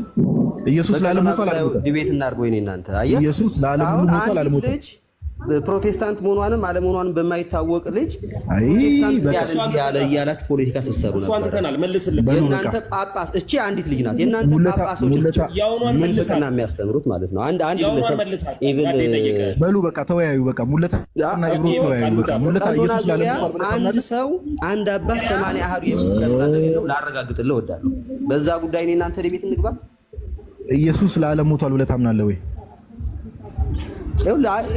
ኢየሱስ ለዓለም ሞቷል አልሞተም? ዲቤት እናድርግ ወይ እናንተ አየህ፣ ኢየሱስ ለዓለም ሞቷል አልሞተም? ፕሮቴስታንት መሆኗንም አለመሆኗንም በማይታወቅ ልጅ ፕሮቴስታንት ያለ እያላችሁ ፖለቲካ ስትሰሩ ነበር። የእናንተ ጳጳስ እቺ አንዲት ልጅ ናት። የእናንተ ጳጳሶች ምንፍቅና የሚያስተምሩት ማለት ነው። አንድ ግለሰብ ኢቭን በሉ በቃ ተወያዩ። በቃ ሙለታ እና ኢብሮ ተወያዩ። በቃ ሙለታ ኢየሱስ ለዓለም ሞቷል። አንድ ሰው አንድ አባት 80 አሃዱ የሚቀርና ነው ላረጋግጥልህ እወዳለሁ። በዛ ጉዳይ እኔ እናንተ ቤት እንግባ። ኢየሱስ ለዓለም ሞቷል ብለህ ታምናለህ ወይ?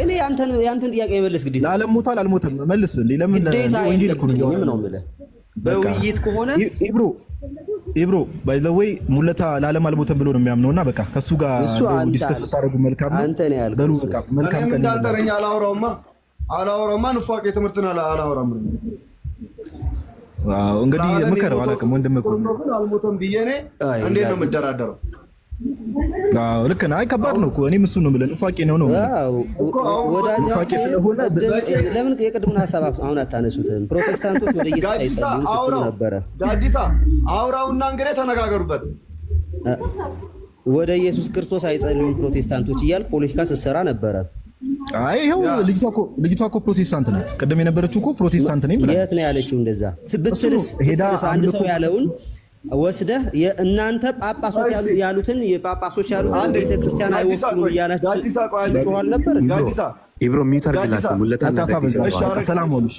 እኔ ያንተን ጥያቄ መመለስ ግዴታ። ለዓለም ሞቷል አልሞተም መልስ። እንዴ ለምን ወንጌል እኮ ነው የምልህ። በውይይት ከሆነ ኢብሮ ባይ ዘ ዌይ ሙለታ ለዓለም አልሞተም ብሎ ነው የሚያምነውና በቃ ከሱ ጋር ዲስከስ ታደርጉ መልካም ነው። አንተ ነው ያልከው። በሉ በቃ መልካም ቀን እንዳንተረኛ አላወራውማ ኑፋቄ ትምህርትና አላወራም። ዋው እንግዲህ ምከረው አላውቅም። ወንድም እኮ አልሞተም ብዬ እኔ እንዴት ነው የምደራደረው? አዎ ልክ ነህ። አይ ከባድ ነው እኮ እኔም እሱን ነው የምልህ። ኑፋቄ ነው። ኑፋቄ ስለሆነ ለምን የቅድሙን ሀሳብ አሁን አታነሱትም? ፕሮቴስታንቶች ወደ ኢየሱስ አይጸልዩም ስትሉ ነበረ። ዳዲሳ አውራውና እንግዲህ ተነጋገሩበት። ወደ ኢየሱስ ክርስቶስ አይጸልዩም ፕሮቴስታንቶች እያል ፖለቲካ ስትሰራ ነበረ። አይ ይኸው ልጅቷ እኮ ፕሮቴስታንት ናት። ቅድም የነበረችው እኮ ፕሮቴስታንት ነኝ ብላ የት ነው ያለችው? እንደዛ ብትልስ አንድ ሰው ያለውን ወስደህ የእናንተ ጳጳሶች ያሉትን የጳጳሶች ያሉትን ቤተክርስቲያን አይወክሉም እያላችሁ ስትጮህ አልነበረ? ኢብሮ ሚውት አድርግላችሁ ሙለታ። ሰላም ሆነሽ